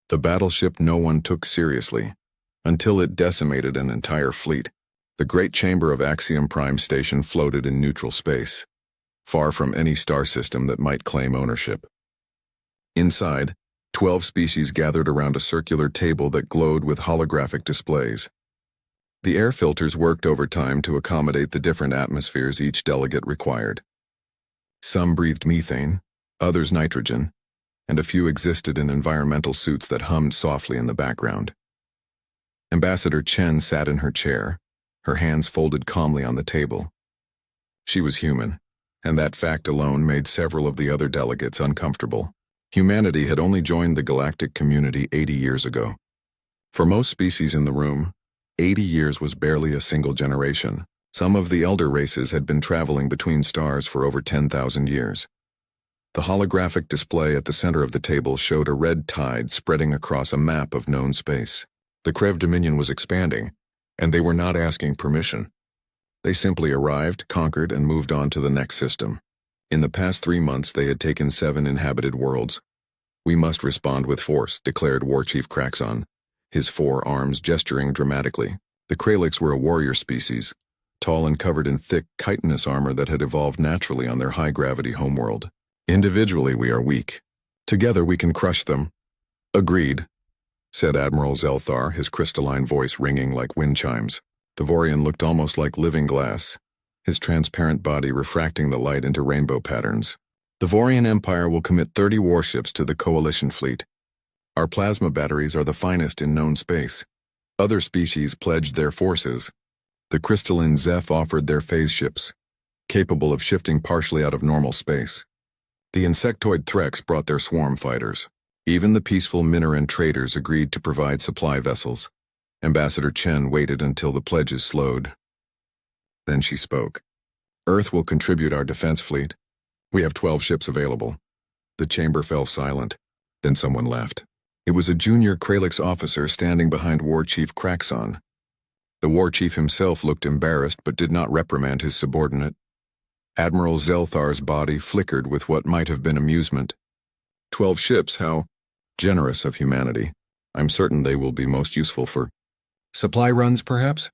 The battleship no one took seriously, until it decimated an entire fleet. The great chamber of Axiom Prime Station floated in neutral space, far from any star system that might claim ownership. Inside, 12 species gathered around a circular table that glowed with holographic displays. The air filters worked overtime to accommodate the different atmospheres each delegate required. Some breathed methane, others nitrogen, and a few existed in environmental suits that hummed softly in the background. Ambassador Chen sat in her chair, her hands folded calmly on the table. She was human, and that fact alone made several of the other delegates uncomfortable. Humanity had only joined the galactic community 80 years ago. For most species in the room, 80 years was barely a single generation. Some of the elder races had been traveling between stars for over 10,000 years. The holographic display at the center of the table showed a red tide spreading across a map of known space. The Krev Dominion was expanding, and they were not asking permission. They simply arrived, conquered, and moved on to the next system. In the past 3 months, they had taken 7 inhabited worlds. "We must respond with force," declared War Chief Kraxon, his 4 arms gesturing dramatically. The Kraliks were a warrior species, tall and covered in thick, chitinous armor that had evolved naturally on their high-gravity homeworld. "Individually, we are weak. Together, we can crush them." "Agreed," said Admiral Zelthar, his crystalline voice ringing like wind chimes. The Vorian looked almost like living glass, his transparent body refracting the light into rainbow patterns. "The Vorian Empire will commit 30 warships to the Coalition fleet. Our plasma batteries are the finest in known space." Other species pledged their forces. The crystalline Zeph offered their phase ships, capable of shifting partially out of normal space. The insectoid Threx brought their swarm fighters. Even the peaceful Minaran traders agreed to provide supply vessels. Ambassador Chen waited until the pledges slowed. Then she spoke. "Earth will contribute our defense fleet. We have 12 ships available." The chamber fell silent. Then someone left. It was a junior Kralix officer standing behind War Chief Kraxon. The War Chief himself looked embarrassed but did not reprimand his subordinate. Admiral Zelthar's body flickered with what might have been amusement. 12 ships, how generous of humanity. I'm certain they will be most useful for supply runs, perhaps?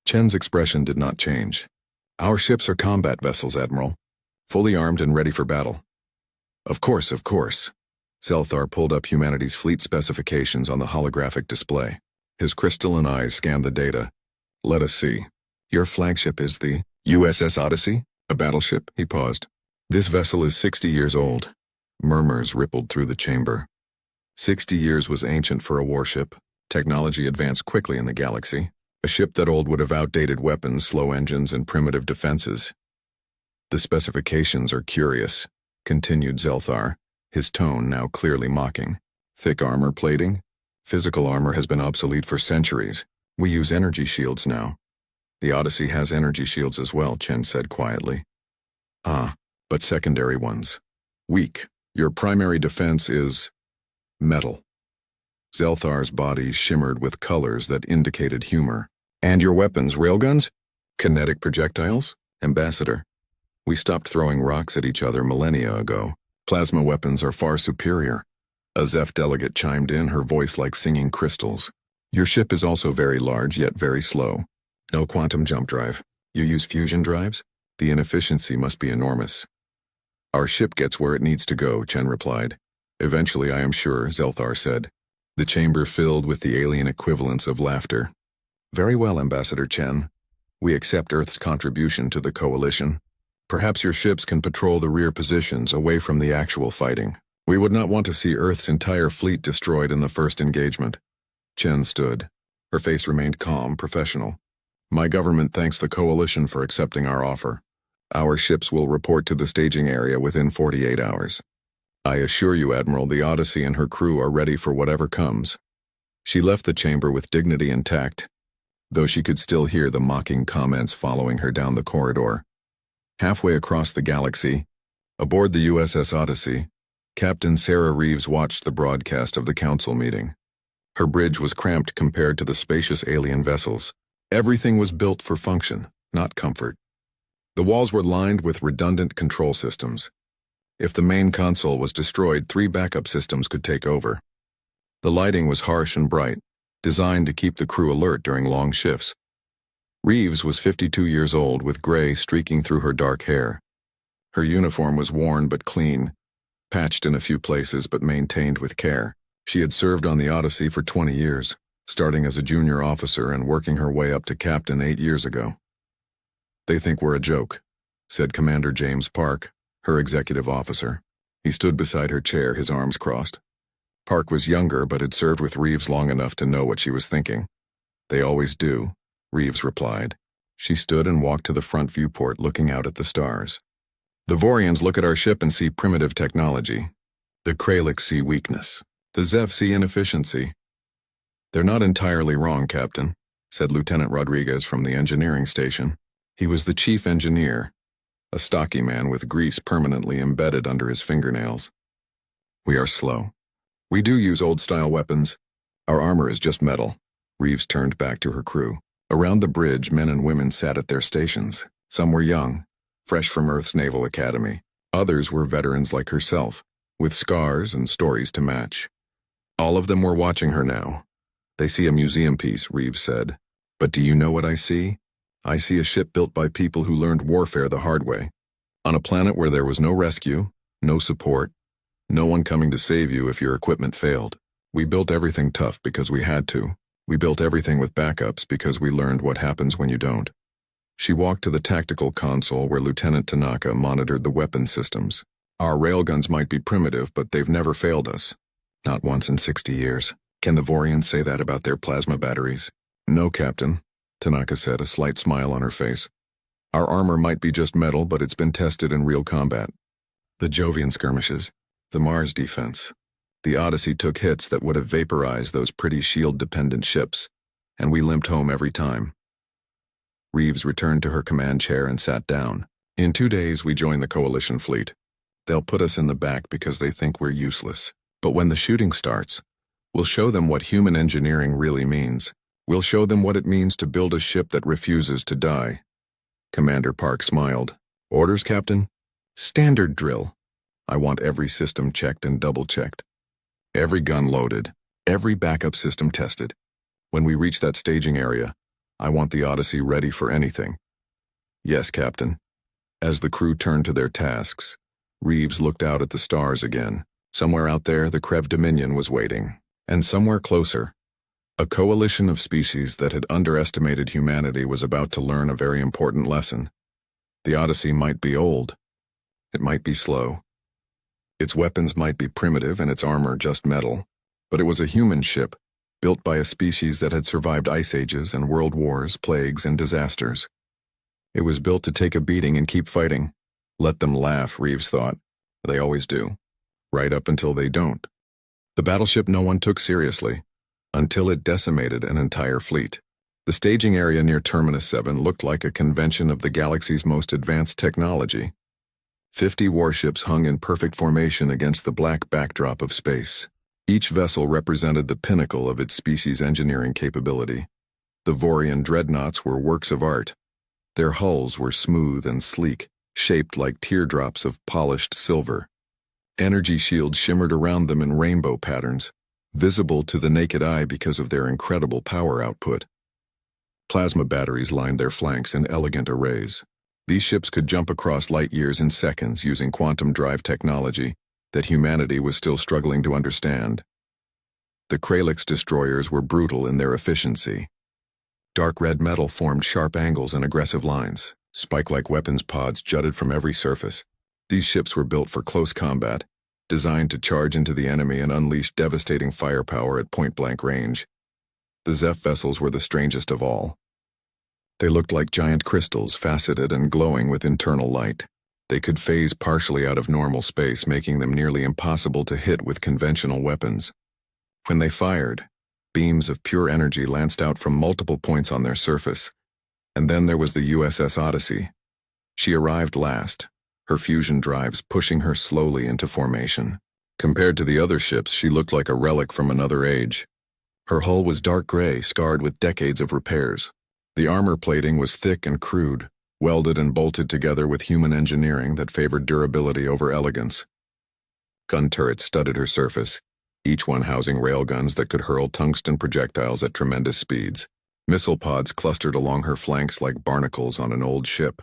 Chen's expression did not change. "Our ships are combat vessels, Admiral. Fully armed and ready for battle." Of course. Zelthar pulled up humanity's fleet specifications on the holographic display. His crystalline eyes scanned the data. "Let us see. Your flagship is the USS Odyssey? A battleship?" He paused. "This vessel is 60 years old." Murmurs rippled through the chamber. 60 years was ancient for a warship. Technology advanced quickly in the galaxy. A ship that old would have outdated weapons, slow engines, and primitive defenses. "The specifications are curious," continued Zelthar, his tone now clearly mocking. "Thick armor plating? Physical armor has been obsolete for centuries. We use energy shields now." "The Odyssey has energy shields as well," Chen said quietly. "Ah, but secondary ones. Weak. Your primary defense is metal." Zelthar's body shimmered with colors that indicated humor. "And your weapons, railguns? Kinetic projectiles? Ambassador, we stopped throwing rocks at each other millennia ago. Plasma weapons are far superior." A Zeph delegate chimed in, her voice like singing crystals. "Your ship is also very large, yet very slow. No quantum jump drive. You use fusion drives? The inefficiency must be enormous." "Our ship gets where it needs to go," Chen replied. "Eventually, I am sure," Zelthar said. The chamber filled with the alien equivalents of laughter. "Very well, Ambassador Chen. We accept Earth's contribution to the Coalition. Perhaps your ships can patrol the rear positions away from the actual fighting. We would not want to see Earth's entire fleet destroyed in the first engagement." Chen stood. Her face remained calm, professional. "My government thanks the Coalition for accepting our offer. Our ships will report to the staging area within 48 hours. I assure you, Admiral, the Odyssey and her crew are ready for whatever comes." She left the chamber with dignity and tact, though she could still hear the mocking comments following her down the corridor. Halfway across the galaxy, aboard the USS Odyssey, Captain Sarah Reeves watched the broadcast of the council meeting. Her bridge was cramped compared to the spacious alien vessels. Everything was built for function, not comfort. The walls were lined with redundant control systems. If the main console was destroyed, 3 backup systems could take over. The lighting was harsh and bright, designed to keep the crew alert during long shifts. Reeves was 52 years old with gray streaking through her dark hair. Her uniform was worn but clean, patched in a few places but maintained with care. She had served on the Odyssey for 20 years, starting as a junior officer and working her way up to captain 8 years ago. "They think we're a joke," said Commander James Park, her executive officer. He stood beside her chair, his arms crossed. Park was younger but had served with Reeves long enough to know what she was thinking. "They always do," Reeves replied. She stood and walked to the front viewport, looking out at the stars. "The Vorians look at our ship and see primitive technology. The Kraliks see weakness. The Zeph see inefficiency." "They're not entirely wrong, Captain," said Lieutenant Rodriguez from the engineering station. He was the chief engineer, a stocky man with grease permanently embedded under his fingernails. "We are slow. We do use old-style weapons. Our armor is just metal." Reeves turned back to her crew. Around the bridge, men and women sat at their stations. Some were young, fresh from Earth's Naval Academy. Others were veterans like herself, with scars and stories to match. All of them were watching her now. "They see a museum piece," Reeves said. "But do you know what I see? I see a ship built by people who learned warfare the hard way. On a planet where there was no rescue, no support, no one coming to save you if your equipment failed. We built everything tough because we had to. We built everything with backups because we learned what happens when you don't." She walked to the tactical console where Lieutenant Tanaka monitored the weapon systems. "Our railguns might be primitive, but they've never failed us. Not once in 60 years. Can the Vorians say that about their plasma batteries?" "No, Captain," Tanaka said, a slight smile on her face. "Our armor might be just metal, but it's been tested in real combat. The Jovian skirmishes, the Mars defense. The Odyssey took hits that would have vaporized those pretty shield-dependent ships, and we limped home every time." Reeves returned to her command chair and sat down. "In 2 days we join the Coalition fleet. They'll put us in the back because they think we're useless. But when the shooting starts, we'll show them what human engineering really means. We'll show them what it means to build a ship that refuses to die." Commander Park smiled. "Orders, Captain?" "Standard drill. I want every system checked and double-checked. Every gun loaded, every backup system tested. When we reach that staging area, I want the Odyssey ready for anything." "Yes, Captain." As the crew turned to their tasks, Reeves looked out at the stars again. Somewhere out there, the Krev Dominion was waiting. And somewhere closer, a coalition of species that had underestimated humanity was about to learn a very important lesson. The Odyssey might be old. It might be slow. Its weapons might be primitive and its armor just metal, but it was a human ship, built by a species that had survived ice ages and world wars, plagues, and disasters. It was built to take a beating and keep fighting. Let them laugh, Reeves thought. They always do. Right up until they don't. The battleship no one took seriously, until it decimated an entire fleet. The staging area near Terminus 7 looked like a convention of the galaxy's most advanced technology. 50 warships hung in perfect formation against the black backdrop of space. Each vessel represented the pinnacle of its species' engineering capability. The Vorian dreadnoughts were works of art. Their hulls were smooth and sleek, shaped like teardrops of polished silver. Energy shields shimmered around them in rainbow patterns, visible to the naked eye because of their incredible power output. Plasma batteries lined their flanks in elegant arrays. These ships could jump across light years in seconds using quantum drive technology that humanity was still struggling to understand. The Kraliks destroyers were brutal in their efficiency. Dark red metal formed sharp angles and aggressive lines. Spike-like weapons pods jutted from every surface. These ships were built for close combat, designed to charge into the enemy and unleash devastating firepower at point-blank range. The Zeph vessels were the strangest of all. They looked like giant crystals, faceted and glowing with internal light. They could phase partially out of normal space, making them nearly impossible to hit with conventional weapons. When they fired, beams of pure energy lanced out from multiple points on their surface. And then there was the USS Odyssey. She arrived last, her fusion drives pushing her slowly into formation. Compared to the other ships, she looked like a relic from another age. Her hull was dark gray, scarred with decades of repairs. The armor plating was thick and crude, welded and bolted together with human engineering that favored durability over elegance. Gun turrets studded her surface, each one housing railguns that could hurl tungsten projectiles at tremendous speeds. Missile pods clustered along her flanks like barnacles on an old ship.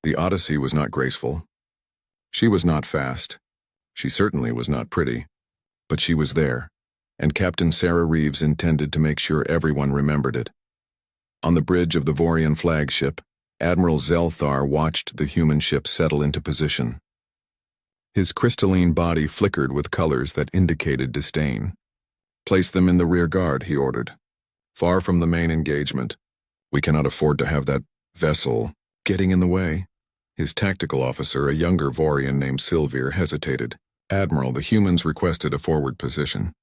The Odyssey was not graceful. She was not fast. She certainly was not pretty. But she was there, and Captain Sarah Reeves intended to make sure everyone remembered it. On the bridge of the Vorian flagship, Admiral Zelthar watched the human ship settle into position. His crystalline body flickered with colors that indicated disdain. "Place them in the rear guard," he ordered. "Far from the main engagement. We cannot afford to have that vessel getting in the way." His tactical officer, a younger Vorian named Sylvir, hesitated. "Admiral, the humans requested a forward position.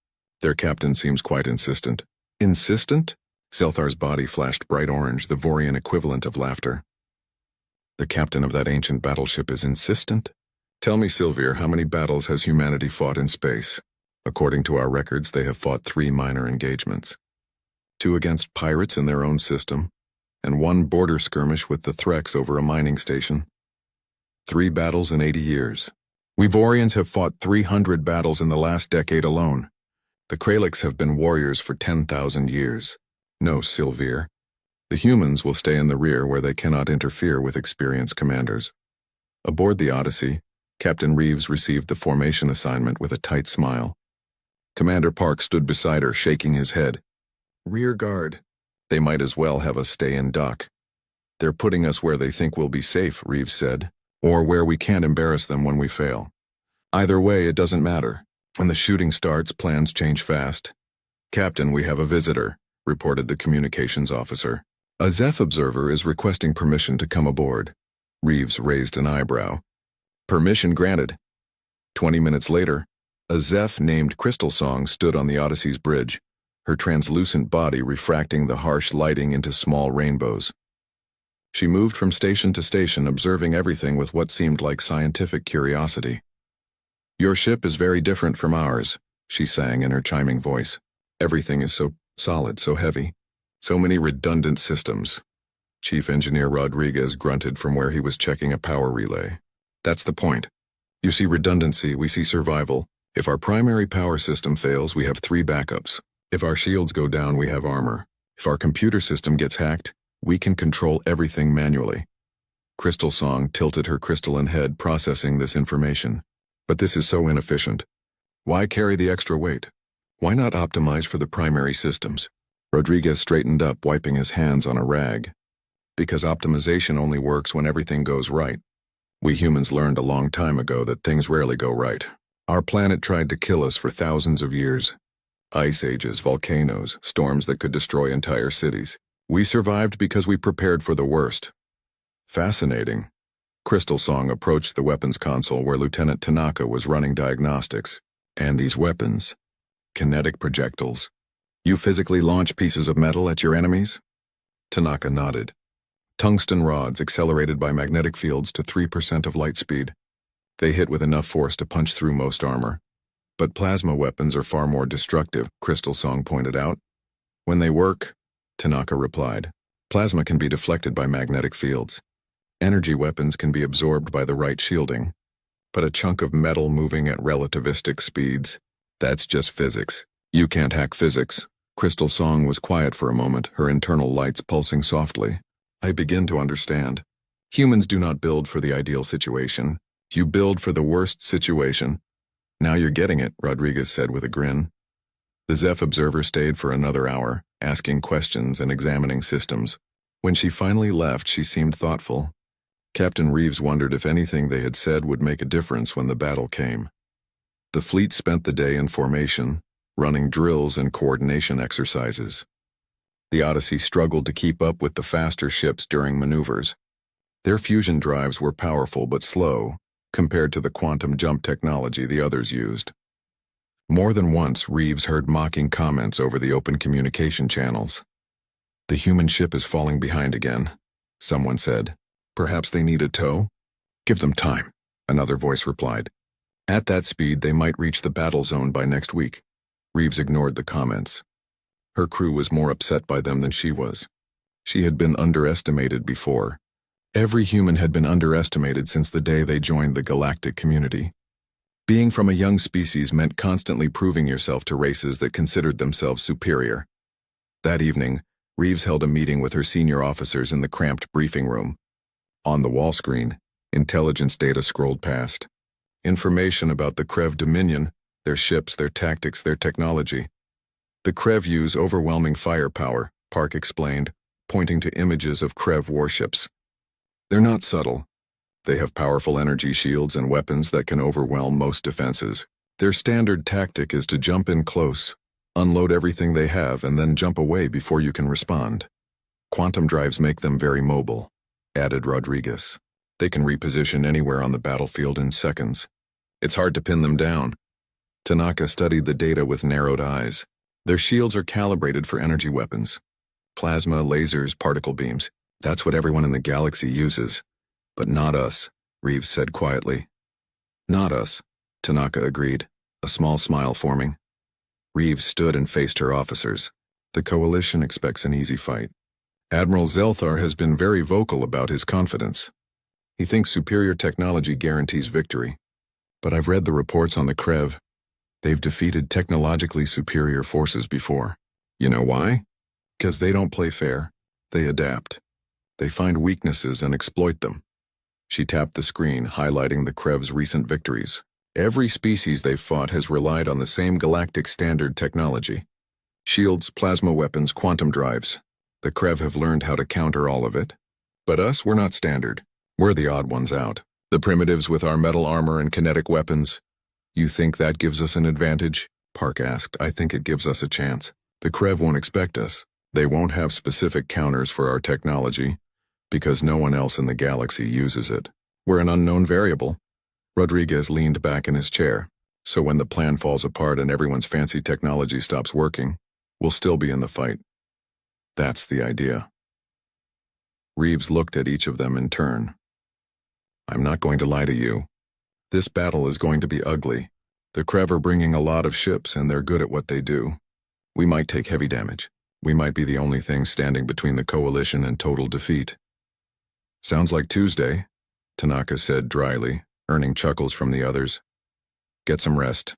Their captain seems quite insistent." "Insistent?" Zelthar's body flashed bright orange, the Vorian equivalent of laughter. "The captain of that ancient battleship is insistent? Tell me, Sylvir, how many battles has humanity fought in space? According to our records, they have fought 3 minor engagements. 2 against pirates in their own system, and 1 border skirmish with the Threx over a mining station. 3 battles in 80 years. We Vorians have fought 300 battles in the last decade alone. The Kraliks have been warriors for 10,000 years. No, Sylvir. The humans will stay in the rear where they cannot interfere with experienced commanders." Aboard the Odyssey, Captain Reeves received the formation assignment with a tight smile. Commander Park stood beside her, shaking his head. "Rear guard. They might as well have us stay in dock. They're putting us where they think we'll be safe," Reeves said, "or where we can't embarrass them when we fail. Either way, it doesn't matter. When the shooting starts, plans change fast." "Captain, we have a visitor," reported the communications officer. "A Zeph observer is requesting permission to come aboard." Reeves raised an eyebrow. "Permission granted." 20 minutes later, a Zeph named Crystal Song stood on the Odyssey's bridge, her translucent body refracting the harsh lighting into small rainbows. She moved from station to station, observing everything with what seemed like scientific curiosity. "Your ship is very different from ours," she sang in her chiming voice. "Everything is so solid, so heavy. So many redundant systems." Chief Engineer Rodriguez grunted from where he was checking a power relay. "That's the point. You see redundancy, we see survival. If our primary power system fails, we have 3 backups. If our shields go down, we have armor. If our computer system gets hacked, we can control everything manually." Crystal Song tilted her crystalline head, processing this information. "But this is so inefficient. Why carry the extra weight? Why not optimize for the primary systems?" Rodriguez straightened up, wiping his hands on a rag. "Because optimization only works when everything goes right. We humans learned a long time ago that things rarely go right. Our planet tried to kill us for thousands of years. Ice ages, volcanoes, storms that could destroy entire cities. We survived because we prepared for the worst." "Fascinating." Crystal Song approached the weapons console where Lieutenant Tanaka was running diagnostics. "And these weapons? Kinetic projectiles. You physically launch pieces of metal at your enemies?" Tanaka nodded. "Tungsten rods accelerated by magnetic fields to 3% of light speed. They hit with enough force to punch through most armor. But plasma weapons are far more destructive," Crystal Song pointed out. "When they work," Tanaka replied, "plasma can be deflected by magnetic fields. Energy weapons can be absorbed by the right shielding. But a chunk of metal moving at relativistic speeds, that's just physics. You can't hack physics." Crystal Song was quiet for a moment, her internal lights pulsing softly. "I begin to understand. Humans do not build for the ideal situation. You build for the worst situation." "Now you're getting it," Rodriguez said with a grin. The Zeph observer stayed for another hour, asking questions and examining systems. When she finally left, she seemed thoughtful. Captain Reeves wondered if anything they had said would make a difference when the battle came. The fleet spent the day in formation, running drills and coordination exercises. The Odyssey struggled to keep up with the faster ships during maneuvers. Their fusion drives were powerful but slow, compared to the quantum jump technology the others used. More than once, Reeves heard mocking comments over the open communication channels. "The human ship is falling behind again," someone said. "Perhaps they need a tow?" "Give them time," another voice replied. "At that speed, they might reach the battle zone by next week." Reeves ignored the comments. Her crew was more upset by them than she was. She had been underestimated before. Every human had been underestimated since the day they joined the Galactic community. Being from a young species meant constantly proving yourself to races that considered themselves superior. That evening, Reeves held a meeting with her senior officers in the cramped briefing room. On the wall screen, intelligence data scrolled past. Information about the Krev Dominion, their ships, their tactics, their technology. The Krev use overwhelming firepower, Park explained, pointing to images of Krev warships. They're not subtle. They have powerful energy shields and weapons that can overwhelm most defenses. Their standard tactic is to jump in close, unload everything they have, and then jump away before you can respond. Quantum drives make them very mobile, added Rodriguez. They can reposition anywhere on the battlefield in seconds. It's hard to pin them down. Tanaka studied the data with narrowed eyes. Their shields are calibrated for energy weapons. Plasma, lasers, particle beams. That's what everyone in the galaxy uses. But not us, Reeves said quietly. Not us, Tanaka agreed, a small smile forming. Reeves stood and faced her officers. The Coalition expects an easy fight. Admiral Zelthar has been very vocal about his confidence. He thinks superior technology guarantees victory. But I've read the reports on the Krev. They've defeated technologically superior forces before. You know why? Because they don't play fair. They adapt. They find weaknesses and exploit them. She tapped the screen, highlighting the Krev's recent victories. Every species they've fought has relied on the same galactic standard technology. Shields, plasma weapons, quantum drives. The Krev have learned how to counter all of it. But us, we're not standard. We're the odd ones out. The primitives with our metal armor and kinetic weapons. You think that gives us an advantage? Park asked. I think it gives us a chance. The Krev won't expect us. They won't have specific counters for our technology, because no one else in the galaxy uses it. We're an unknown variable. Rodriguez leaned back in his chair. So when the plan falls apart and everyone's fancy technology stops working, we'll still be in the fight. That's the idea. Reeves looked at each of them in turn. I'm not going to lie to you. This battle is going to be ugly. The Krev are bringing a lot of ships and they're good at what they do. We might take heavy damage. We might be the only thing standing between the Coalition and total defeat. Sounds like Tuesday, Tanaka said dryly, earning chuckles from the others. Get some rest,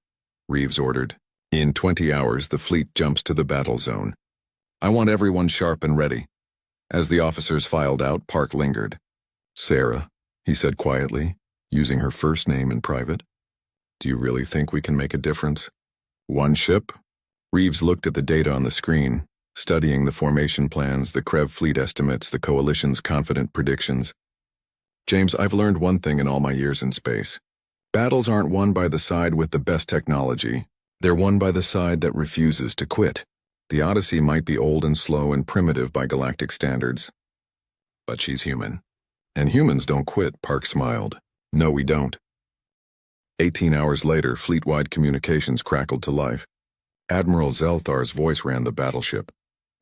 Reeves ordered. In 20 hours, the fleet jumps to the battle zone. I want everyone sharp and ready. As the officers filed out, Park lingered. Sarah, he said quietly, using her first name in private. Do you really think we can make a difference? One ship? Reeves looked at the data on the screen, studying the formation plans, the Krev fleet estimates, the Coalition's confident predictions. James, I've learned one thing in all my years in space. Battles aren't won by the side with the best technology. They're won by the side that refuses to quit. The Odyssey might be old and slow and primitive by galactic standards. But she's human. And humans don't quit, Park smiled. No, we don't. 18 hours later, fleet-wide communications crackled to life. Admiral Zelthar's voice ran the battleship.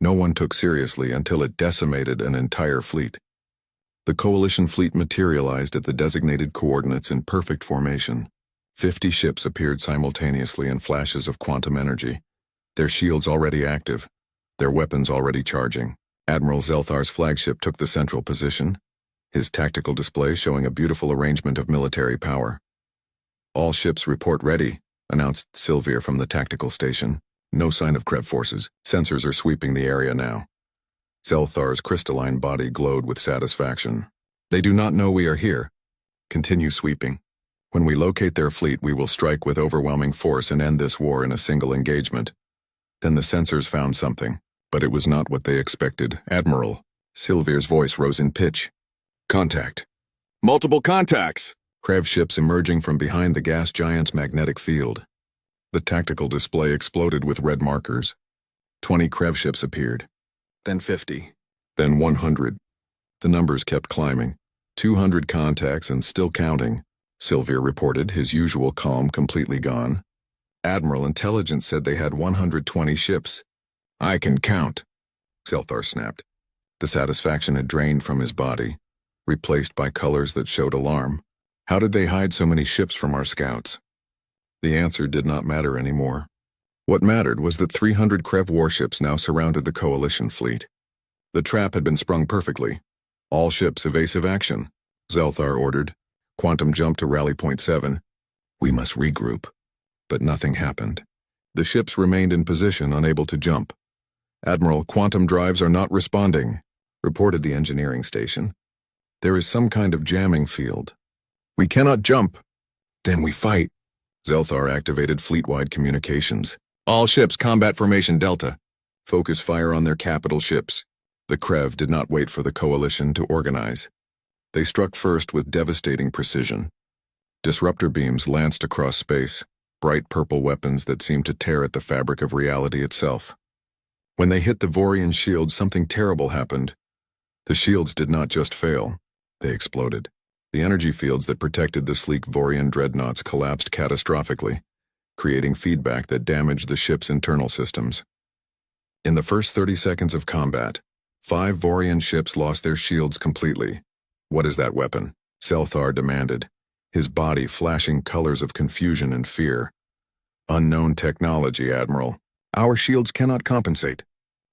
No one took seriously until it decimated an entire fleet. The Coalition fleet materialized at the designated coordinates in perfect formation. 50 ships appeared simultaneously in flashes of quantum energy. Their shields already active, their weapons already charging. Admiral Zelthar's flagship took the central position, his tactical display showing a beautiful arrangement of military power. All ships report ready, announced Sylvia from the tactical station. No sign of Krev forces. Sensors are sweeping the area now. Zelthar's crystalline body glowed with satisfaction. They do not know we are here. Continue sweeping. When we locate their fleet, we will strike with overwhelming force and end this war in a single engagement. Then the sensors found something, but it was not what they expected. Admiral, Sylvia's voice rose in pitch. Contact. Multiple contacts! Krev ships emerging from behind the gas giant's magnetic field. The tactical display exploded with red markers. 20 Krev ships appeared. Then 50. Then 100. The numbers kept climbing. 200 contacts and still counting. Sylvia reported, his usual calm completely gone. Admiral Intelligence said they had 120 ships. I can count, Zelthar snapped. The satisfaction had drained from his body, replaced by colors that showed alarm. How did they hide so many ships from our scouts? The answer did not matter anymore. What mattered was that 300 Krev warships now surrounded the Coalition fleet. The trap had been sprung perfectly. All ships evasive action, Zelthar ordered. Quantum jump to rally point 7. We must regroup. But nothing happened. The ships remained in position, unable to jump. Admiral, quantum drives are not responding, reported the engineering station. There is some kind of jamming field. We cannot jump. Then we fight. Zelthar activated fleet-wide communications. All ships, combat formation Delta. Focus fire on their capital ships. The Krev did not wait for the coalition to organize. They struck first with devastating precision. Disruptor beams lanced across space, bright purple weapons that seemed to tear at the fabric of reality itself. When they hit the Vorian shields, something terrible happened. The shields did not just fail, they exploded. The energy fields that protected the sleek Vorian dreadnoughts collapsed catastrophically, creating feedback that damaged the ship's internal systems. In the first 30 seconds of combat, 5 Vorian ships lost their shields completely. What is that weapon? Zelthar demanded, his body flashing colors of confusion and fear. Unknown technology, Admiral. Our shields cannot compensate.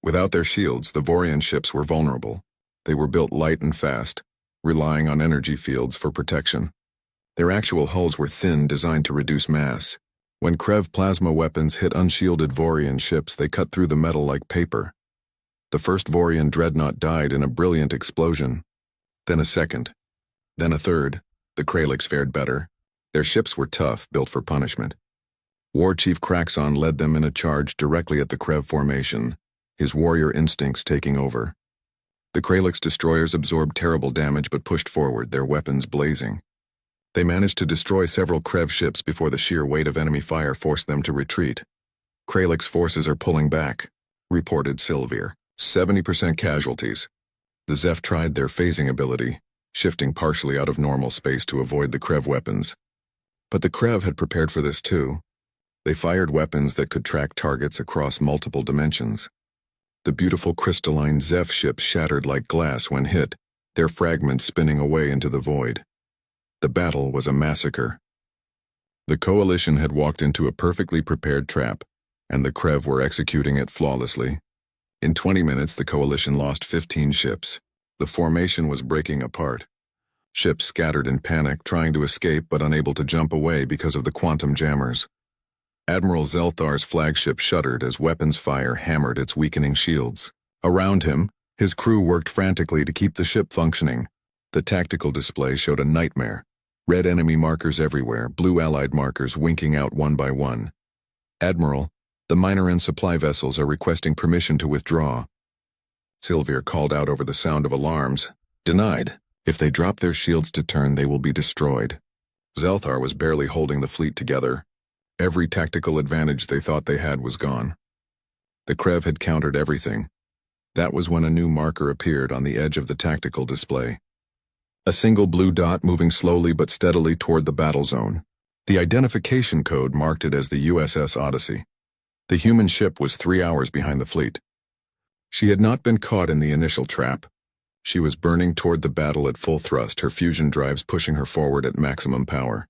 Without their shields, the Vorian ships were vulnerable. They were built light and fast, relying on energy fields for protection. Their actual hulls were thin, designed to reduce mass. When Krev plasma weapons hit unshielded Vorian ships, they cut through the metal like paper. The first Vorian dreadnought died in a brilliant explosion. Then a second. Then a third. The Kralix fared better. Their ships were tough, built for punishment. War Chief Kraxon led them in a charge directly at the Krev formation, his warrior instincts taking over. The Kralix destroyers absorbed terrible damage but pushed forward, their weapons blazing. They managed to destroy several Krev ships before the sheer weight of enemy fire forced them to retreat. Kralix forces are pulling back, reported Sylvir. 70% casualties. The Zeph tried their phasing ability, shifting partially out of normal space to avoid the Krev weapons. But the Krev had prepared for this too. They fired weapons that could track targets across multiple dimensions. The beautiful crystalline Zeph ships shattered like glass when hit, their fragments spinning away into the void. The battle was a massacre. The Coalition had walked into a perfectly prepared trap, and the Krev were executing it flawlessly. In 20 minutes, the Coalition lost 15 ships. The formation was breaking apart. Ships scattered in panic, trying to escape but unable to jump away because of the quantum jammers. Admiral Zelthar's flagship shuddered as weapons fire hammered its weakening shields. Around him, his crew worked frantically to keep the ship functioning. The tactical display showed a nightmare. Red enemy markers everywhere, blue Allied markers winking out one by one. Admiral, the miner and supply vessels are requesting permission to withdraw. Sylvir called out over the sound of alarms. Denied. If they drop their shields to turn, they will be destroyed. Zelthar was barely holding the fleet together. Every tactical advantage they thought they had was gone. The Krev had countered everything. That was when a new marker appeared on the edge of the tactical display. A single blue dot moving slowly but steadily toward the battle zone. The identification code marked it as the USS Odyssey. The human ship was 3 hours behind the fleet. She had not been caught in the initial trap. She was burning toward the battle at full thrust, her fusion drives pushing her forward at maximum power.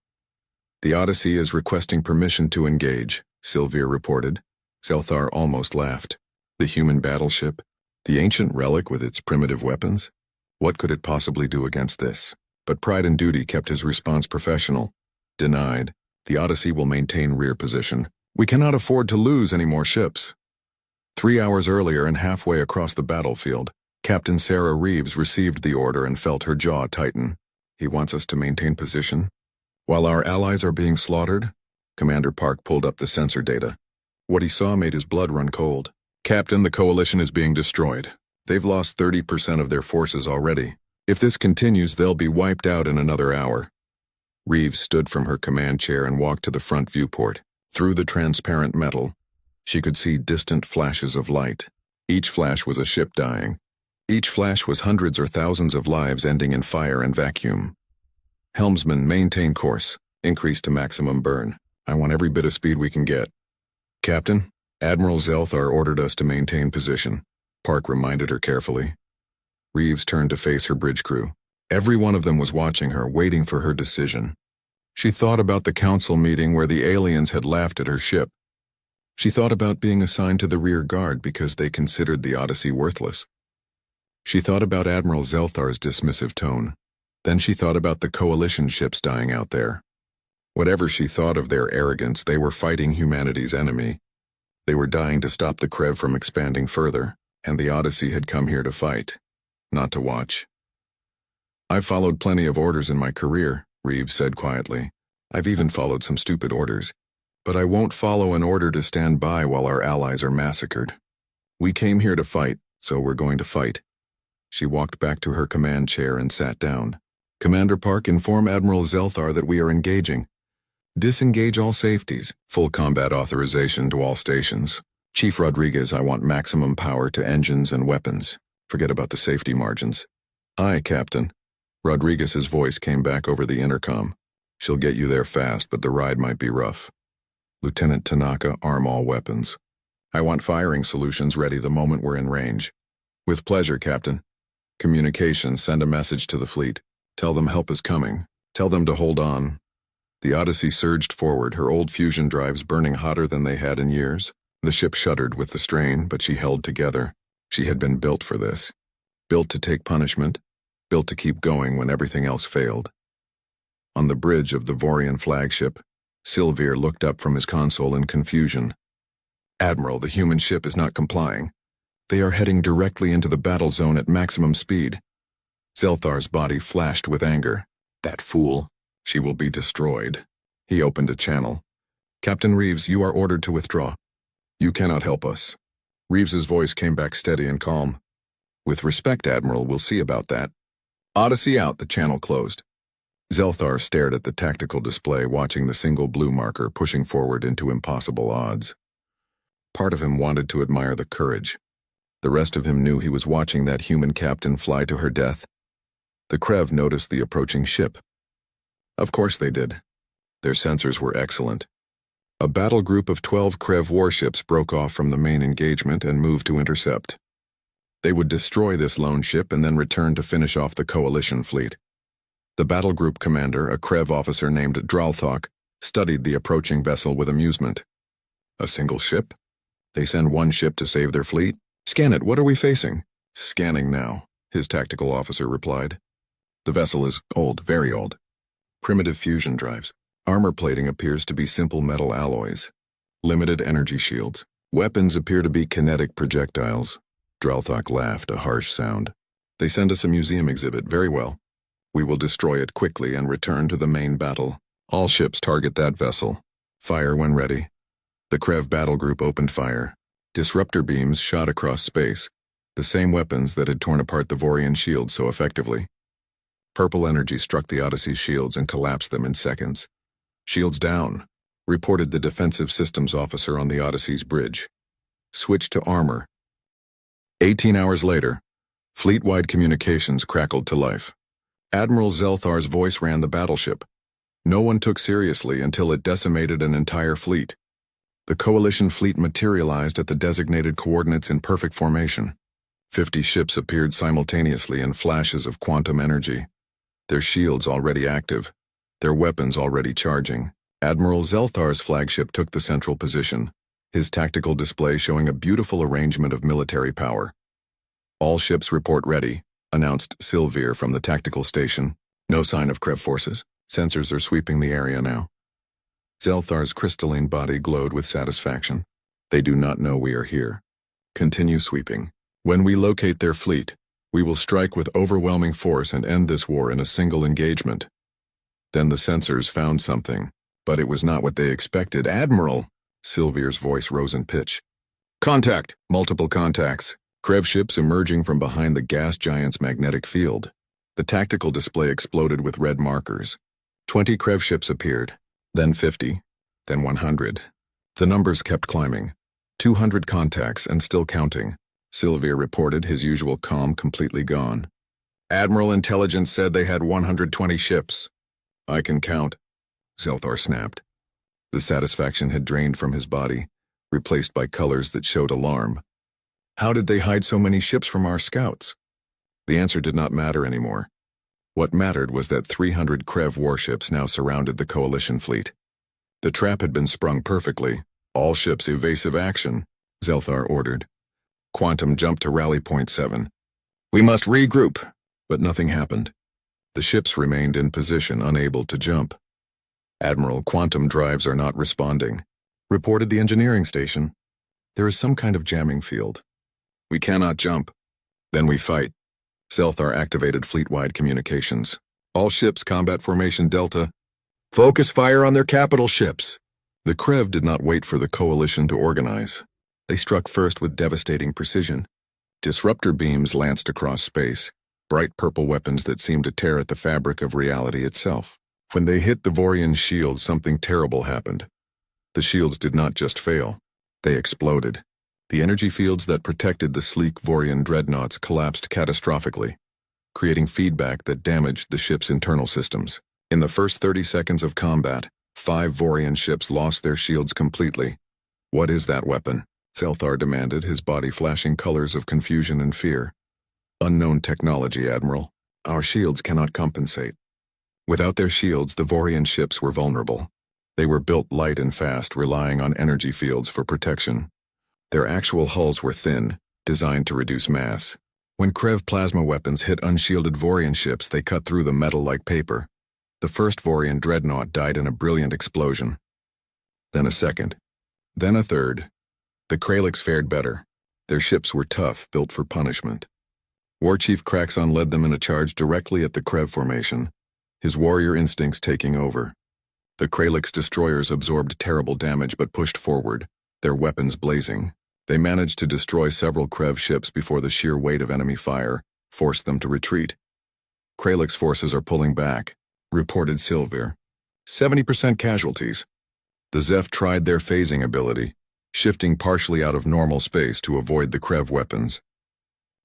The Odyssey is requesting permission to engage, Sylvir reported. Zelthar almost laughed. The human battleship? The ancient relic with its primitive weapons? What could it possibly do against this? But pride and duty kept his response professional. Denied. The Odyssey will maintain rear position. We cannot afford to lose any more ships. 3 hours earlier and halfway across the battlefield, Captain Sarah Reeves received the order and felt her jaw tighten. He wants us to maintain position? While our allies are being slaughtered? Commander Park pulled up the sensor data. What he saw made his blood run cold. Captain, the Coalition is being destroyed. They've lost 30% of their forces already. If this continues, they'll be wiped out in another hour. Reeves stood from her command chair and walked to the front viewport. Through the transparent metal, she could see distant flashes of light. Each flash was a ship dying. Each flash was hundreds or thousands of lives ending in fire and vacuum. Helmsman, maintain course. Increase to maximum burn. I want every bit of speed we can get. Captain, Admiral Zelthar ordered us to maintain position. Park reminded her carefully. Reeves turned to face her bridge crew. Every one of them was watching her, waiting for her decision. She thought about the council meeting where the aliens had laughed at her ship. She thought about being assigned to the rear guard because they considered the Odyssey worthless. She thought about Admiral Zelthar's dismissive tone. Then she thought about the Coalition ships dying out there. Whatever she thought of their arrogance, they were fighting humanity's enemy. They were dying to stop the Krev from expanding further, and the Odyssey had come here to fight, not to watch. "I've followed plenty of orders in my career," Reeves said quietly. "I've even followed some stupid orders. But I won't follow an order to stand by while our allies are massacred. We came here to fight, so we're going to fight." She walked back to her command chair and sat down. "Commander Park, inform Admiral Zelthar that we are engaging. Disengage all safeties. Full combat authorization to all stations. Chief Rodriguez, I want maximum power to engines and weapons. Forget about the safety margins." "Aye, Captain." Rodriguez's voice came back over the intercom. "She'll get you there fast, but the ride might be rough. Lieutenant Tanaka, arm all weapons. I want firing solutions ready the moment we're in range." "With pleasure, Captain." "Communications, send a message to the fleet. Tell them help is coming. Tell them to hold on." The Odyssey surged forward, her old fusion drives burning hotter than they had in years. The ship shuddered with the strain, but she held together. She had been built for this. Built to take punishment. Built to keep going when everything else failed. On the bridge of the Vorian flagship, Sylvir looked up from his console in confusion. "Admiral, the human ship is not complying. They are heading directly into the battle zone at maximum speed." Zelthar's body flashed with anger. "That fool. She will be destroyed." He opened a channel. "Captain Reeves, you are ordered to withdraw. You cannot help us." Reeves's voice came back steady and calm. "With respect, Admiral, we'll see about that." Odyssey out, the channel closed. Zelthar stared at the tactical display, watching the single blue marker pushing forward into impossible odds. Part of him wanted to admire the courage. The rest of him knew he was watching that human captain fly to her death. The Krev noticed the approaching ship. Of course they did. Their sensors were excellent. A battle group of 12 Krev warships broke off from the main engagement and moved to intercept. They would destroy this lone ship and then return to finish off the coalition fleet. The battle group commander, a Krev officer named Dralthok, studied the approaching vessel with amusement. "A single ship? They send one ship to save their fleet? Scan it, what are we facing?" "Scanning now," his tactical officer replied. "The vessel is old, very old. Primitive fusion drives. Armor plating appears to be simple metal alloys. Limited energy shields. Weapons appear to be kinetic projectiles." Dralthok laughed, a harsh sound. "They send us a museum exhibit, very well. We will destroy it quickly and return to the main battle. All ships target that vessel. Fire when ready." The Krev battle group opened fire. Disruptor beams shot across space, the same weapons that had torn apart the Vorian shield so effectively. Purple energy struck the Odyssey's shields and collapsed them in seconds. "Shields down," reported the defensive systems officer on the Odyssey's bridge. "Switch to armor." 18 hours later, fleet-wide communications crackled to life. Admiral Zelthar's voice ran the battleship. No one took seriously until it decimated an entire fleet. The coalition fleet materialized at the designated coordinates in perfect formation. 50 ships appeared simultaneously in flashes of quantum energy. Their shields already active, their weapons already charging. Admiral Zelthar's flagship took the central position, his tactical display showing a beautiful arrangement of military power. "All ships report ready," announced Sylvir from the tactical station. "No sign of Krev forces. Sensors are sweeping the area now." Zelthar's crystalline body glowed with satisfaction. "They do not know we are here. Continue sweeping. When we locate their fleet, we will strike with overwhelming force and end this war in a single engagement." Then the sensors found something, but it was not what they expected. "Admiral!" Sylvir's voice rose in pitch. "Contact! Multiple contacts. Krev ships emerging from behind the gas giant's magnetic field." The tactical display exploded with red markers. 20 Krev ships appeared, then 50, then 100. The numbers kept climbing. 200 contacts and still counting. Sylvir reported, his usual calm completely gone. "Admiral Intelligence said they had 120 ships." "I can count," Zelthar snapped. The satisfaction had drained from his body, replaced by colors that showed alarm. How did they hide so many ships from our scouts? The answer did not matter anymore. What mattered was that 300 Krev warships now surrounded the coalition fleet. The trap had been sprung perfectly. "All ships evasive action," Zelthar ordered. Quantum jumped to rally point 7. "We must regroup," but nothing happened. The ships remained in position, unable to jump. "Admiral, quantum drives are not responding," reported the engineering station. "There is some kind of jamming field. We cannot jump." "Then we fight." Zelthar activated fleet-wide communications. "All ships, combat formation Delta. Focus fire on their capital ships." The Krev did not wait for the coalition to organize. They struck first with devastating precision. Disruptor beams lanced across space, bright purple weapons that seemed to tear at the fabric of reality itself. When they hit the Vorian shields, something terrible happened. The shields did not just fail. They exploded. The energy fields that protected the sleek Vorian dreadnoughts collapsed catastrophically, creating feedback that damaged the ship's internal systems. In the first 30 seconds of combat, 5 Vorian ships lost their shields completely. "What is that weapon?" Zelthar demanded, his body flashing colors of confusion and fear. "Unknown technology, Admiral. Our shields cannot compensate." Without their shields, the Vorian ships were vulnerable. They were built light and fast, relying on energy fields for protection. Their actual hulls were thin, designed to reduce mass. When Krev plasma weapons hit unshielded Vorian ships, they cut through the metal like paper. The first Vorian dreadnought died in a brilliant explosion. Then a second. Then a third. The Kraliks fared better. Their ships were tough, built for punishment. War Chief Kraxon led them in a charge directly at the Krev formation, his warrior instincts taking over. The Kraliks destroyers absorbed terrible damage but pushed forward, their weapons blazing. They managed to destroy several Krev ships before the sheer weight of enemy fire forced them to retreat. "Kraliks forces are pulling back," reported Sylvir. 70% casualties. The Zeph tried their phasing ability, shifting partially out of normal space to avoid the Krev weapons.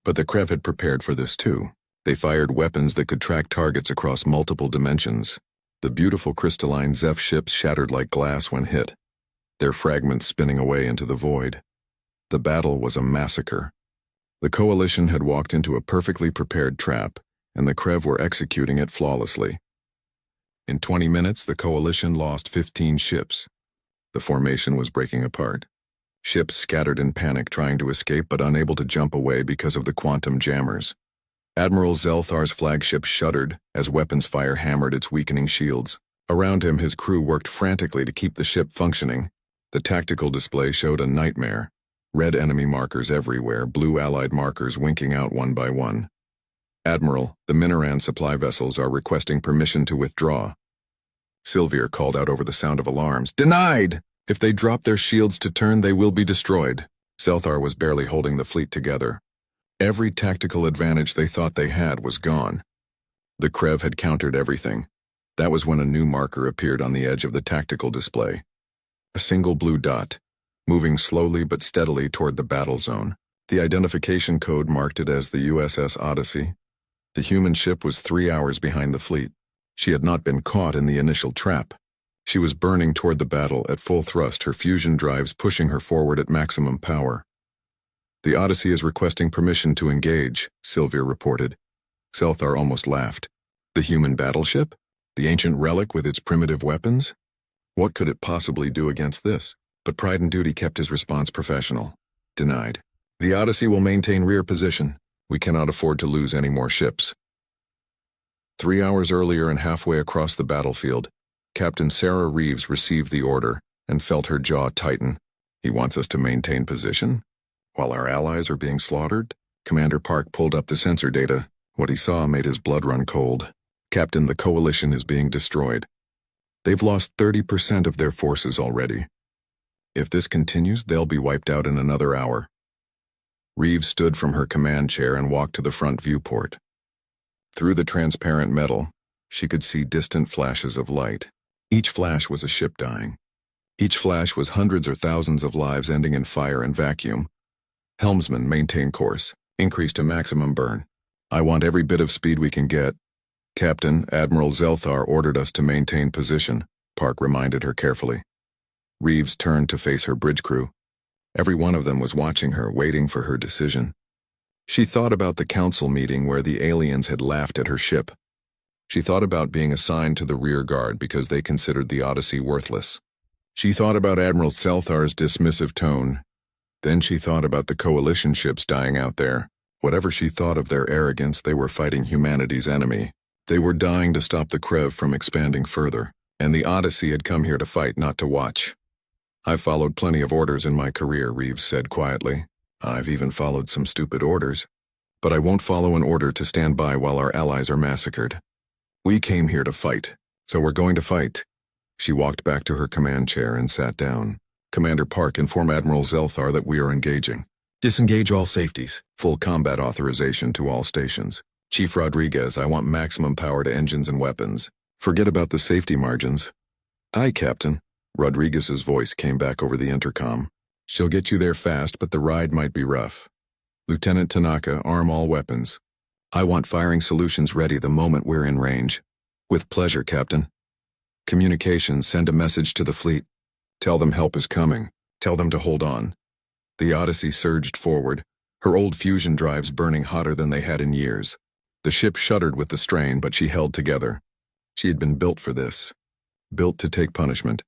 But the Krev had prepared for this too. They fired weapons that could track targets across multiple dimensions. The beautiful crystalline Zeph ships shattered like glass when hit, their fragments spinning away into the void. The battle was a massacre. The coalition had walked into a perfectly prepared trap, and the Krev were executing it flawlessly. In 20 minutes, the coalition lost 15 ships. The formation was breaking apart. Ships scattered in panic trying to escape but unable to jump away because of the quantum jammers. Admiral Zelthar's flagship shuddered as weapons fire hammered its weakening shields. Around him, his crew worked frantically to keep the ship functioning. The tactical display showed a nightmare. Red enemy markers everywhere, blue Allied markers winking out one by one. "Admiral, the Minoran supply vessels are requesting permission to withdraw." Sylvir called out over the sound of alarms. "Denied! If they drop their shields to turn, they will be destroyed." Zelthar was barely holding the fleet together. Every tactical advantage they thought they had was gone. The Krev had countered everything. That was when a new marker appeared on the edge of the tactical display. A single blue dot, moving slowly but steadily toward the battle zone. The identification code marked it as the USS Odyssey. The human ship was 3 hours behind the fleet. She had not been caught in the initial trap. She was burning toward the battle at full thrust, her fusion drives pushing her forward at maximum power. "The Odyssey is requesting permission to engage," Sylvir reported. Zelthar almost laughed. The human battleship? The ancient relic with its primitive weapons? What could it possibly do against this? But pride and duty kept his response professional. "Denied. The Odyssey will maintain rear position. We cannot afford to lose any more ships." 3 hours earlier and halfway across the battlefield, Captain Sarah Reeves received the order and felt her jaw tighten. "He wants us to maintain position? While our allies are being slaughtered?" Commander Park pulled up the sensor data. What he saw made his blood run cold. "Captain, the coalition is being destroyed. They've lost 30% of their forces already. If this continues, they'll be wiped out in another hour." Reeves stood from her command chair and walked to the front viewport. Through the transparent metal, she could see distant flashes of light. Each flash was a ship dying. Each flash was hundreds or thousands of lives ending in fire and vacuum. "Helmsman, maintain course. Increase to maximum burn. I want every bit of speed we can get." "Captain, Admiral Zelthar ordered us to maintain position," Park reminded her carefully. Reeves turned to face her bridge crew. Every one of them was watching her, waiting for her decision. She thought about the council meeting where the aliens had laughed at her ship. She thought about being assigned to the rear guard because they considered the Odyssey worthless. She thought about Admiral Zelthar's dismissive tone. Then she thought about the coalition ships dying out there. Whatever she thought of their arrogance, they were fighting humanity's enemy. They were dying to stop the Krev from expanding further, And the Odyssey had come here to fight, not to watch. I've followed plenty of orders in my career, Reeves said quietly. I've even followed some stupid orders. But I won't follow an order to stand by while our allies are massacred. We came here to fight, so we're going to fight. She walked back to her command chair and sat down. Commander Park, inform Admiral Zelthar that we are engaging. Disengage all safeties. Full combat authorization to all stations. Chief Rodriguez, I want maximum power to engines and weapons. Forget about the safety margins. Aye, Captain. Rodriguez's voice came back over the intercom. She'll get you there fast, but the ride might be rough. Lieutenant Tanaka, arm all weapons. I want firing solutions ready the moment we're in range. With pleasure, Captain. Communications, send a message to the fleet. Tell them help is coming. Tell them to hold on. The Odyssey surged forward, her old fusion drives burning hotter than they had in years. The ship shuddered with the strain, but she held together. She had been built for this. Built to take punishment.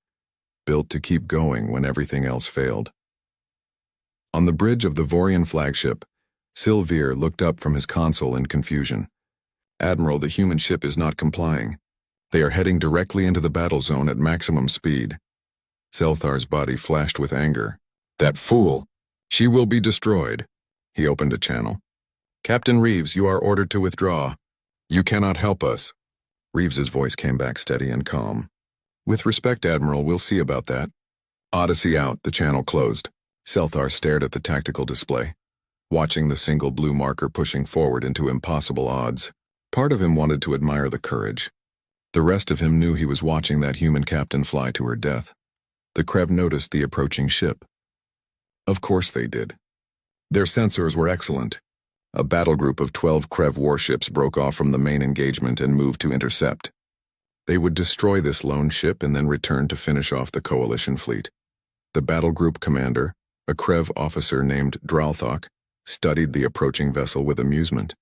Built to keep going when everything else failed. On the bridge of the Vorian flagship, Sylvir looked up from his console in confusion. Admiral, the human ship is not complying. They are heading directly into the battle zone at maximum speed. Zelthar's body flashed with anger. That fool! She will be destroyed. He opened a channel. Captain Reeves, you are ordered to withdraw. You cannot help us. Reeves's voice came back steady and calm. With respect, Admiral, we'll see about that. Odyssey out, the channel closed. Zelthar stared at the tactical display, watching the single blue marker pushing forward into impossible odds. Part of him wanted to admire the courage. The rest of him knew he was watching that human captain fly to her death. The Krev noticed the approaching ship. Of course they did. Their sensors were excellent. A battle group of 12 Krev warships broke off from the main engagement and moved to intercept. They would destroy this lone ship and then return to finish off the coalition fleet. The battle group commander, a Krev officer named Dralthok, studied the approaching vessel with amusement.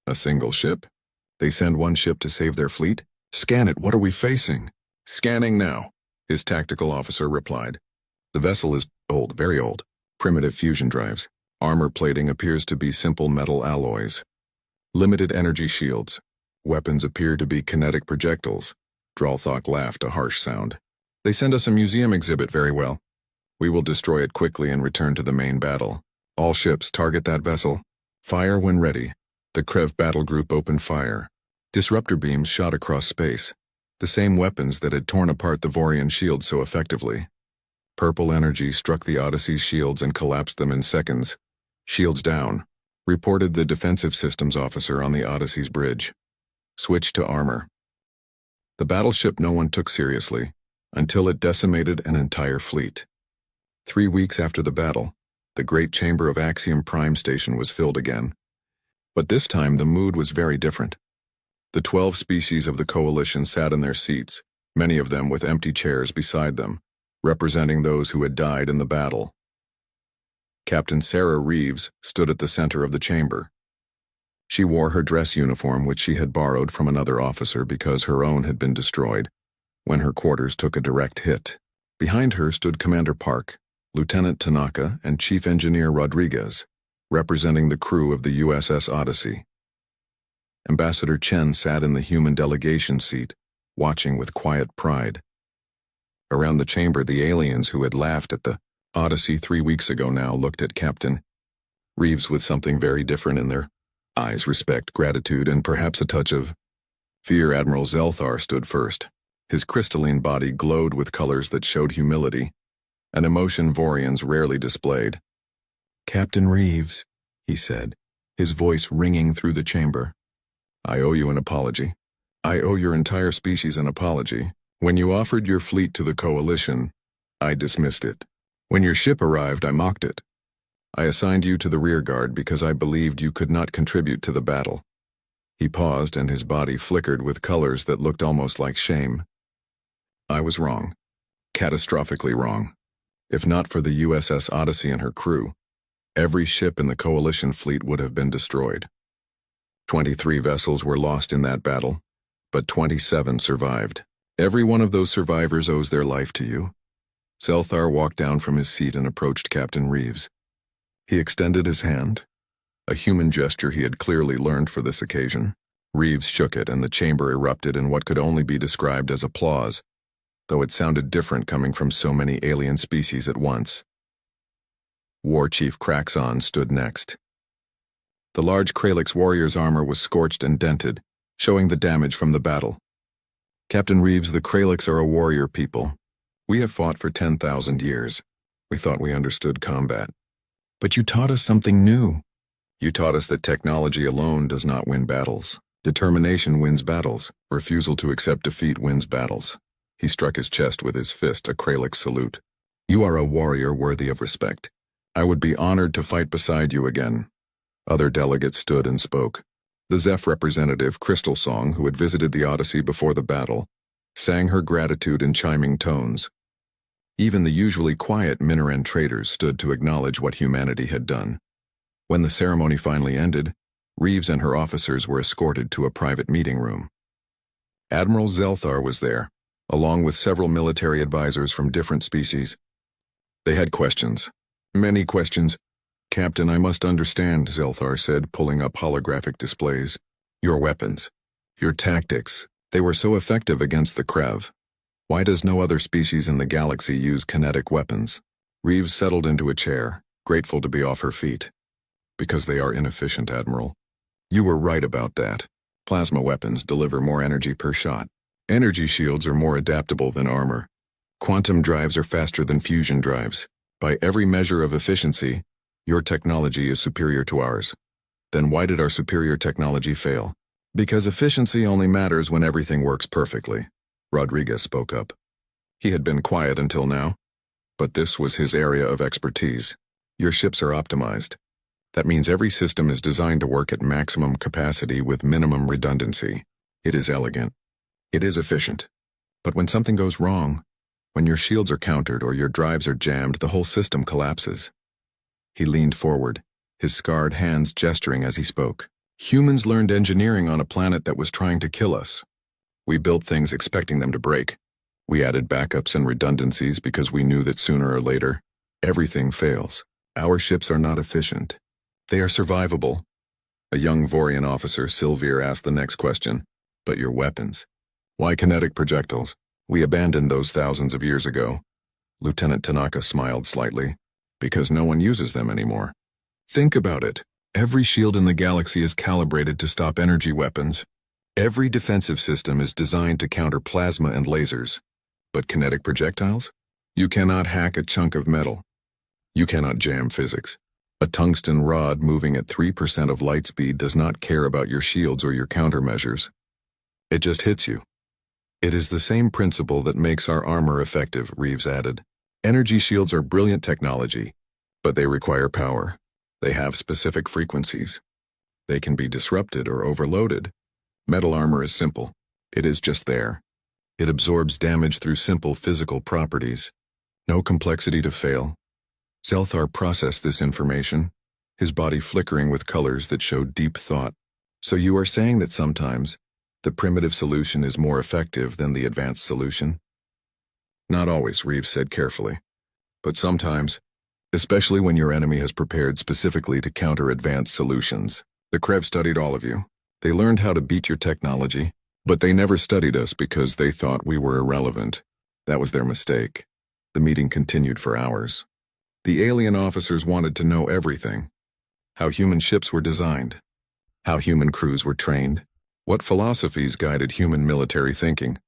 A single ship? They send one ship to save their fleet? Scan it, what are we facing? Scanning now, his tactical officer replied. The vessel is old, very old. Primitive fusion drives. Armor plating appears to be simple metal alloys. Limited energy shields. Weapons appear to be kinetic projectiles. Dralthok laughed, a harsh sound. They send us a museum exhibit, very well. We will destroy it quickly and return to the main battle. All ships target that vessel. Fire when ready. The Krev battle group opened fire. Disruptor beams shot across space. The same weapons that had torn apart the Vorian shield so effectively. Purple energy struck the Odyssey's shields and collapsed them in seconds. Shields down, reported the defensive systems officer on the Odyssey's bridge. Switch to armor. The battleship no one took seriously, until it decimated an entire fleet. 3 weeks after the battle, the great chamber of Axiom Prime Station was filled again. But this time the mood was very different. The 12 species of the coalition sat in their seats, many of them with empty chairs beside them, representing those who had died in the battle. Captain Sarah Reeves stood at the center of the chamber. She wore her dress uniform, which she had borrowed from another officer because her own had been destroyed when her quarters took a direct hit. Behind her stood Commander Park, Lieutenant Tanaka, and Chief Engineer Rodriguez, representing the crew of the USS Odyssey. Ambassador Chen sat in the human delegation seat, watching with quiet pride. Around the chamber, the aliens who had laughed at the Odyssey 3 weeks ago now looked at Captain Reeves with something very different in their eyes: respect, gratitude, and perhaps a touch of fear. Admiral Zelthar stood first. His crystalline body glowed with colors that showed humility, an emotion Vorians rarely displayed. Captain Reeves, he said, his voice ringing through the chamber. I owe you an apology. I owe your entire species an apology. When you offered your fleet to the coalition, I dismissed it. When your ship arrived, I mocked it. I assigned you to the rear guard because I believed you could not contribute to the battle. He paused and his body flickered with colors that looked almost like shame. I was wrong. Catastrophically wrong. If not for the USS Odyssey and her crew, every ship in the coalition fleet would have been destroyed. 23 vessels were lost in that battle, but 27 survived. Every one of those survivors owes their life to you. Zelthar walked down from his seat and approached Captain Reeves. He extended his hand, a human gesture he had clearly learned for this occasion. Reeves shook it, and the chamber erupted in what could only be described as applause, though it sounded different coming from so many alien species at once. War Chief Kraxon stood next. The large Kralix warrior's armor was scorched and dented, showing the damage from the battle. Captain Reeves, the Kralix are a warrior people. We have fought for 10,000 years. We thought we understood combat. But you taught us something new. You taught us that technology alone does not win battles. Determination wins battles. Refusal to accept defeat wins battles. He struck his chest with his fist, a Kralix salute. You are a warrior worthy of respect. I would be honored to fight beside you again. Other delegates stood and spoke. The Zeph representative, Crystal Song, who had visited the Odyssey before the battle, sang her gratitude in chiming tones. Even the usually quiet Minoran traders stood to acknowledge what humanity had done. When the ceremony finally ended, Reeves and her officers were escorted to a private meeting room. Admiral Zelthar was there, along with several military advisors from different species. They had questions. Many questions. Captain, I must understand, Zelthar said, pulling up holographic displays. Your weapons. Your tactics. They were so effective against the Krev. Why does no other species in the galaxy use kinetic weapons? Reeves settled into a chair, grateful to be off her feet. Because they are inefficient, Admiral. You were right about that. Plasma weapons deliver more energy per shot. Energy shields are more adaptable than armor. Quantum drives are faster than fusion drives. By every measure of efficiency, your technology is superior to ours. Then why did our superior technology fail? Because efficiency only matters when everything works perfectly. Rodriguez spoke up. He had been quiet until now, but this was his area of expertise. Your ships are optimized. That means every system is designed to work at maximum capacity with minimum redundancy. It is elegant. It is efficient. But when something goes wrong, when your shields are countered or your drives are jammed, the whole system collapses. He leaned forward, his scarred hands gesturing as he spoke. Humans learned engineering on a planet that was trying to kill us. We built things expecting them to break. We added backups and redundancies because we knew that sooner or later, everything fails. Our ships are not efficient. They are survivable. A young Vorian officer, Sylvir, asked the next question. But your weapons? Why kinetic projectiles? We abandoned those thousands of years ago. Lieutenant Tanaka smiled slightly. Because no one uses them anymore. Think about it. Every shield in the galaxy is calibrated to stop energy weapons. Every defensive system is designed to counter plasma and lasers. But kinetic projectiles? You cannot hack a chunk of metal. You cannot jam physics. A tungsten rod moving at 3% of light speed does not care about your shields or your countermeasures. It just hits you. It is the same principle that makes our armor effective, Reeves added. Energy shields are brilliant technology, but they require power. They have specific frequencies. They can be disrupted or overloaded. Metal armor is simple. It is just there. It absorbs damage through simple physical properties. No complexity to fail. Zelthar processed this information, his body flickering with colors that showed deep thought. So you are saying that sometimes the primitive solution is more effective than the advanced solution? Not always, Reeves said carefully. But sometimes, especially when your enemy has prepared specifically to counter advanced solutions. The Krev studied all of you. They learned how to beat your technology, but they never studied us because they thought we were irrelevant. That was their mistake. The meeting continued for hours. The alien officers wanted to know everything. How human ships were designed. How human crews were trained. What philosophies guided human military thinking.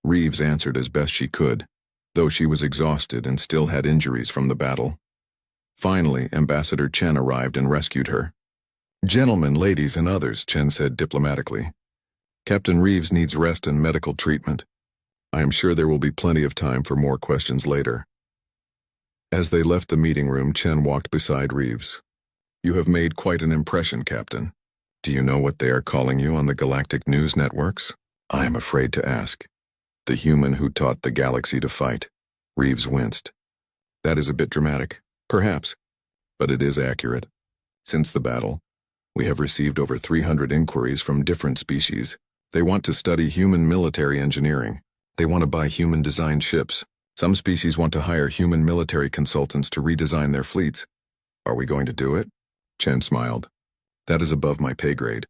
Reeves answered as best she could, though she was exhausted and still had injuries from the battle. Finally, Ambassador Chen arrived and rescued her. Gentlemen, ladies, and others, Chen said diplomatically. Captain Reeves needs rest and medical treatment. I am sure there will be plenty of time for more questions later. As they left the meeting room, Chen walked beside Reeves. You have made quite an impression, Captain. Do you know what they are calling you on the galactic news networks? I am afraid to ask. The human who taught the galaxy to fight. Reeves winced. That is a bit dramatic, perhaps, but it is accurate. Since the battle, we have received over 300 inquiries from different species. They want to study human military engineering. They want to buy human-designed ships. Some species want to hire human military consultants to redesign their fleets. Are we going to do it? Chen smiled. That is above my pay grade.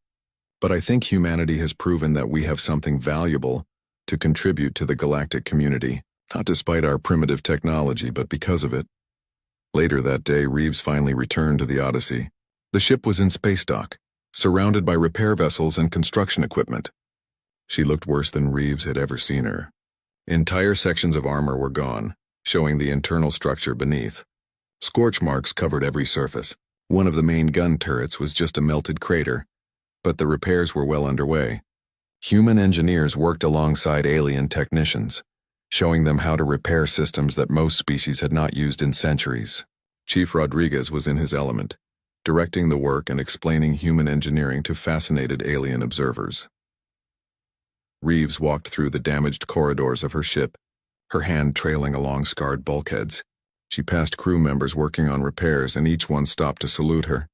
But I think humanity has proven that we have something valuable to contribute to the galactic community, not despite our primitive technology, but because of it. Later that day, Reeves finally returned to the Odyssey. The ship was in space dock, surrounded by repair vessels and construction equipment. She looked worse than Reeves had ever seen her. Entire sections of armor were gone, showing the internal structure beneath. Scorch marks covered every surface. One of the main gun turrets was just a melted crater, but the repairs were well underway. Human engineers worked alongside alien technicians, showing them how to repair systems that most species had not used in centuries. Chief Rodriguez was in his element, directing the work and explaining human engineering to fascinated alien observers. Reeves walked through the damaged corridors of her ship, her hand trailing along scarred bulkheads. She passed crew members working on repairs, and each one stopped to salute her.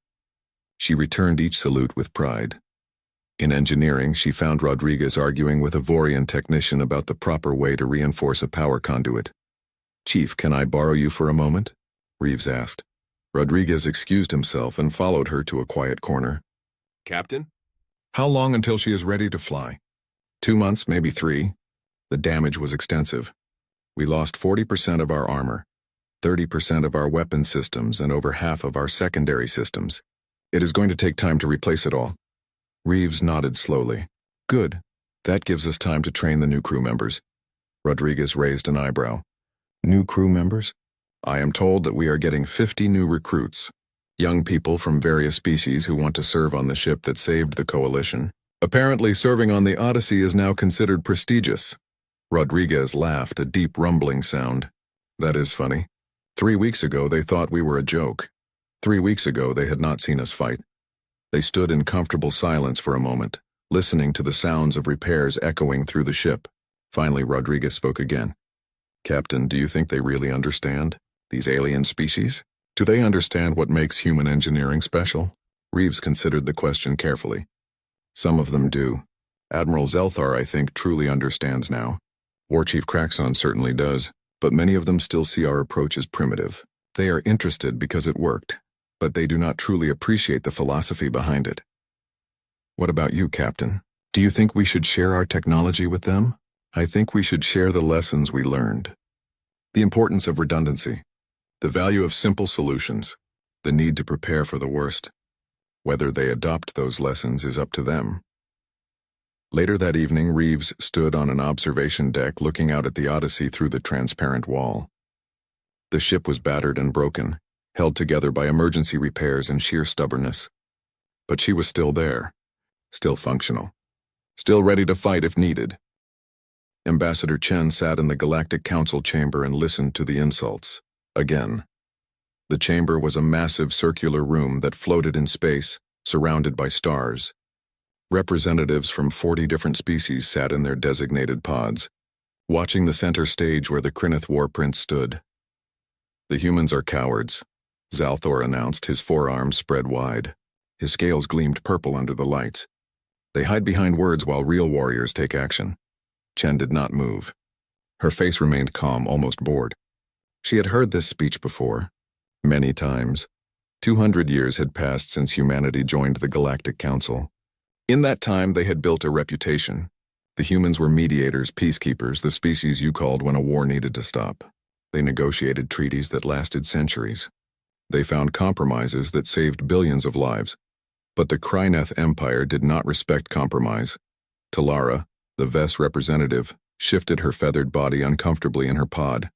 She returned each salute with pride. In engineering, she found Rodriguez arguing with a Vorian technician about the proper way to reinforce a power conduit. "Chief, can I borrow you for a moment?" Reeves asked. Rodriguez excused himself and followed her to a quiet corner. "Captain? How long until she is ready to fly?" 2 months, maybe 3. The damage was extensive. We lost 40% of our armor, 30% of our weapon systems, and over half of our secondary systems. It is going to take time to replace it all. Reeves nodded slowly. "Good. That gives us time to train the new crew members." Rodriguez raised an eyebrow. "New crew members?" "I am told that we are getting 50 new recruits, young people from various species who want to serve on the ship that saved the Coalition. Apparently, serving on the Odyssey is now considered prestigious." Rodriguez laughed, a deep rumbling sound. "That is funny. 3 weeks ago they thought we were a joke. 3 weeks ago they had not seen us fight." They stood in comfortable silence for a moment, listening to the sounds of repairs echoing through the ship. Finally, Rodriguez spoke again. "Captain, do you think they really understand? These alien species? Do they understand what makes human engineering special?" Reeves considered the question carefully. "Some of them do. Admiral Zelthar, I think, truly understands now. War Chief Craxon certainly does, but many of them still see our approach as primitive. They are interested because it worked, but they do not truly appreciate the philosophy behind it." "What about you, Captain? Do you think we should share our technology with them?" "I think we should share the lessons we learned. The importance of redundancy, the value of simple solutions, the need to prepare for the worst. Whether they adopt those lessons is up to them." Later that evening, Reeves stood on an observation deck looking out at the Odyssey through the transparent wall. The ship was battered and broken, held together by emergency repairs and sheer stubbornness. But she was still there, still functional, still ready to fight if needed. Ambassador Chen sat in the Galactic Council chamber and listened to the insults. Again. The chamber was a massive circular room that floated in space, surrounded by stars. Representatives from 40 different species sat in their designated pods, watching the center stage where the Krynith war prince stood. "The humans are cowards," Zalthor announced, his forearms spread wide. His scales gleamed purple under the lights. "They hide behind words while real warriors take action." Chen did not move. Her face remained calm, almost bored. She had heard this speech before, many times. 200 years had passed since humanity joined the Galactic Council. In that time, they had built a reputation. The humans were mediators, peacekeepers, the species you called when a war needed to stop. They negotiated treaties that lasted centuries. They found compromises that saved billions of lives. But the Kryneth Empire did not respect compromise. Talara, the Vess representative, shifted her feathered body uncomfortably in her pod.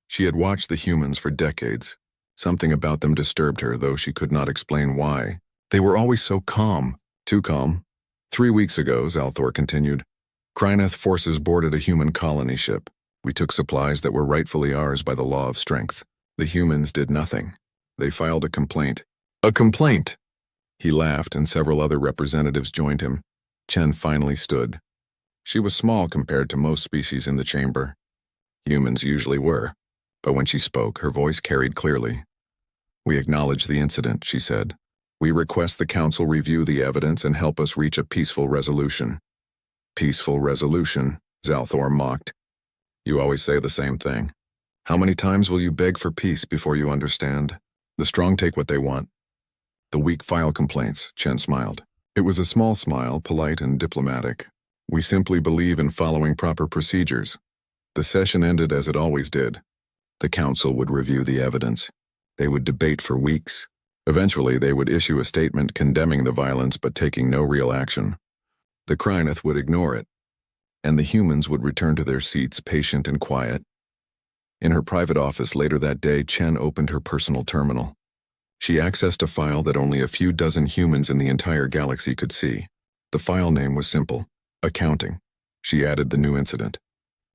She had watched the humans for decades. Something about them disturbed her, though she could not explain why. They were always so calm. Too calm. 3 weeks ago, Zalthor continued, Kryneth forces boarded a human colony ship. We took supplies that were rightfully ours by the law of strength. The humans did nothing. They filed a complaint. A complaint! He laughed, and several other representatives joined him. Chen finally stood. She was small compared to most species in the chamber. Humans usually were. But when she spoke, her voice carried clearly. "We acknowledge the incident," she said. "We request the Council review the evidence and help us reach a peaceful resolution." "Peaceful resolution," Zalthor mocked. "You always say the same thing. How many times will you beg for peace before you understand? The strong take what they want. The weak file complaints," Chen smiled. It was a small smile, polite and diplomatic. We simply believe in following proper procedures. The session ended as it always did. The council would review the evidence. They would debate for weeks. Eventually, they would issue a statement condemning the violence but taking no real action. The Kryneth would ignore it, and the humans would return to their seats patient and quiet. In her private office later that day, Chen opened her personal terminal. She accessed a file that only a few dozen humans in the entire galaxy could see. The file name was simple: accounting. She added the new incident.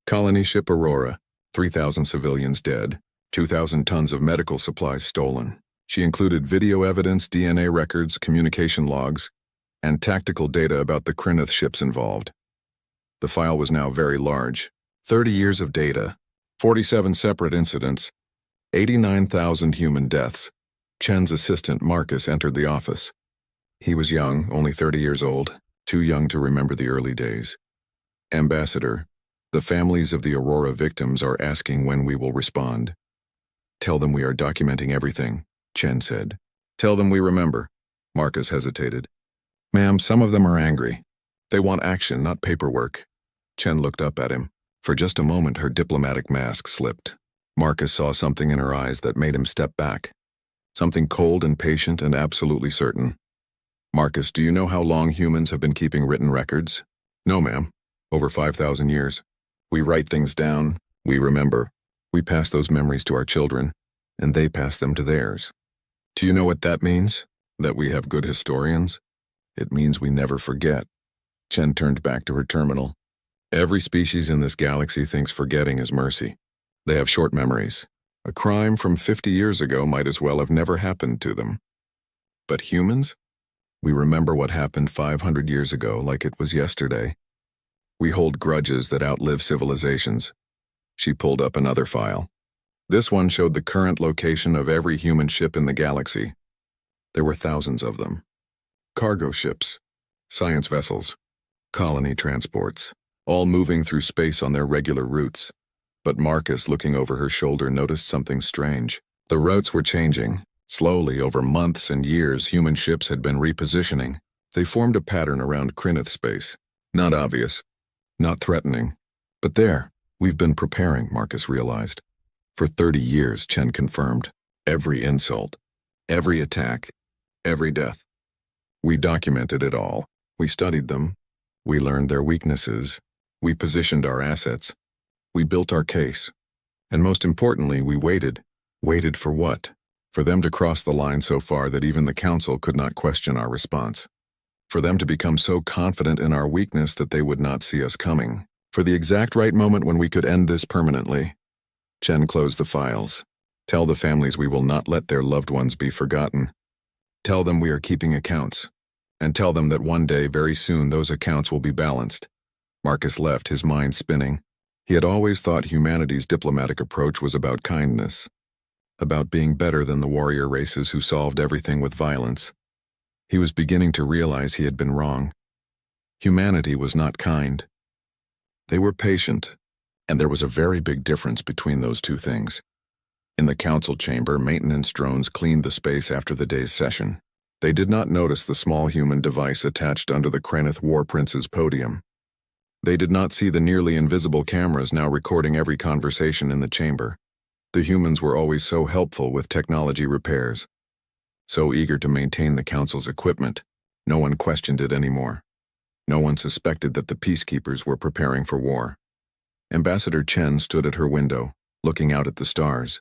Colony ship Aurora, 3,000 civilians dead, 2,000 tons of medical supplies stolen. She included video evidence, DNA records, communication logs, and tactical data about the Kryneth ships involved. The file was now very large. 30 years of data, 47 separate incidents, 89,000 human deaths. Chen's assistant, Marcus, entered the office. He was young, only 30 years old, too young to remember the early days. Ambassador, the families of the Aurora victims are asking when we will respond. Tell them we are documenting everything, Chen said. Tell them we remember. Marcus hesitated. Ma'am, some of them are angry. They want action, not paperwork. Chen looked up at him. For just a moment, her diplomatic mask slipped. Marcus saw something in her eyes that made him step back. Something cold and patient and absolutely certain. Marcus, do you know how long humans have been keeping written records? No, ma'am. Over 5,000 years. We write things down. We remember. We pass those memories to our children, and they pass them to theirs. Do you know what that means? That we have good historians? It means we never forget. Chen turned back to her terminal. Every species in this galaxy thinks forgetting is mercy. They have short memories. A crime from 50 years ago might as well have never happened to them. But humans? We remember what happened 500 years ago like it was yesterday. We hold grudges that outlive civilizations. She pulled up another file. This one showed the current location of every human ship in the galaxy. There were thousands of them. Cargo ships, science vessels, colony transports, all moving through space on their regular routes. But Marcus, looking over her shoulder, noticed something strange. The routes were changing. Slowly, over months and years, human ships had been repositioning. They formed a pattern around Kryneth space. Not obvious, not threatening. But there, we've been preparing, Marcus realized. For 30 years, Chen confirmed. Every insult, every attack, every death. We documented it all. We studied them. We learned their weaknesses. We positioned our assets. We built our case. And most importantly, we waited. Waited for what? For them to cross the line so far that even the council could not question our response. For them to become so confident in our weakness that they would not see us coming. For the exact right moment when we could end this permanently. Chen closed the files. Tell the families we will not let their loved ones be forgotten. Tell them we are keeping accounts. And tell them that one day, very soon, those accounts will be balanced. Marcus left, his mind spinning. He had always thought humanity's diplomatic approach was about kindness. About being better than the warrior races who solved everything with violence. He was beginning to realize he had been wrong. Humanity was not kind. They were patient, and there was a very big difference between those two things. In the council chamber, maintenance drones cleaned the space after the day's session. They did not notice the small human device attached under the Kryneth War Prince's podium. They did not see the nearly invisible cameras now recording every conversation in the chamber. The humans were always so helpful with technology repairs. So eager to maintain the council's equipment, no one questioned it anymore. No one suspected that the peacekeepers were preparing for war. Ambassador Chen stood at her window, looking out at the stars.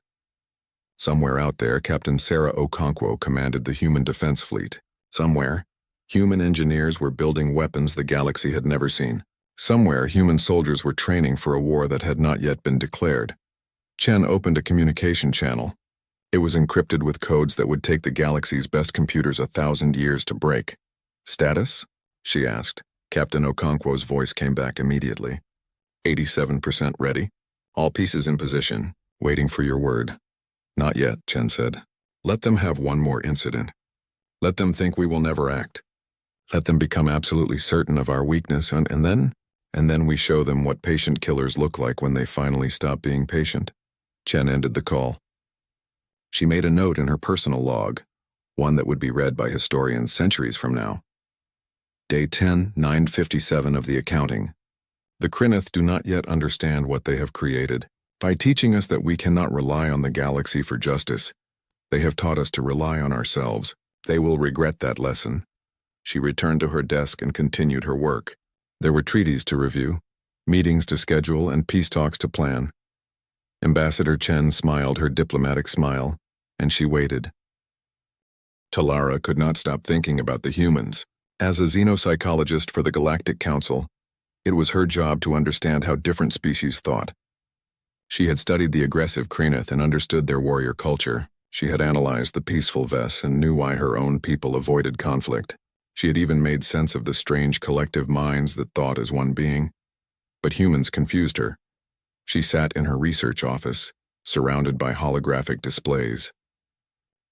Somewhere out there, Captain Sarah Okonkwo commanded the human defense fleet. Somewhere, human engineers were building weapons the galaxy had never seen. Somewhere, human soldiers were training for a war that had not yet been declared. Chen opened a communication channel. It was encrypted with codes that would take the galaxy's best computers 1,000 years to break. Status? She asked. Captain Okonkwo's voice came back immediately. 87% ready. All pieces in position, waiting for your word. Not yet, Chen said. Let them have one more incident. Let them think we will never act. Let them become absolutely certain of our weakness, and then we show them what patient killers look like when they finally stop being patient. Chen ended the call. She made a note in her personal log, one that would be read by historians centuries from now. Day 10, 957 of the accounting. The Krynith do not yet understand what they have created. By teaching us that we cannot rely on the galaxy for justice, they have taught us to rely on ourselves. They will regret that lesson. She returned to her desk and continued her work. There were treaties to review, meetings to schedule, and peace talks to plan. Ambassador Chen smiled her diplomatic smile, and she waited. Talara could not stop thinking about the humans. As a xenopsychologist for the Galactic Council, it was her job to understand how different species thought. She had studied the aggressive Krynith and understood their warrior culture. She had analyzed the peaceful Ves and knew why her own people avoided conflict. She had even made sense of the strange collective minds that thought as one being. But humans confused her. She sat in her research office, surrounded by holographic displays.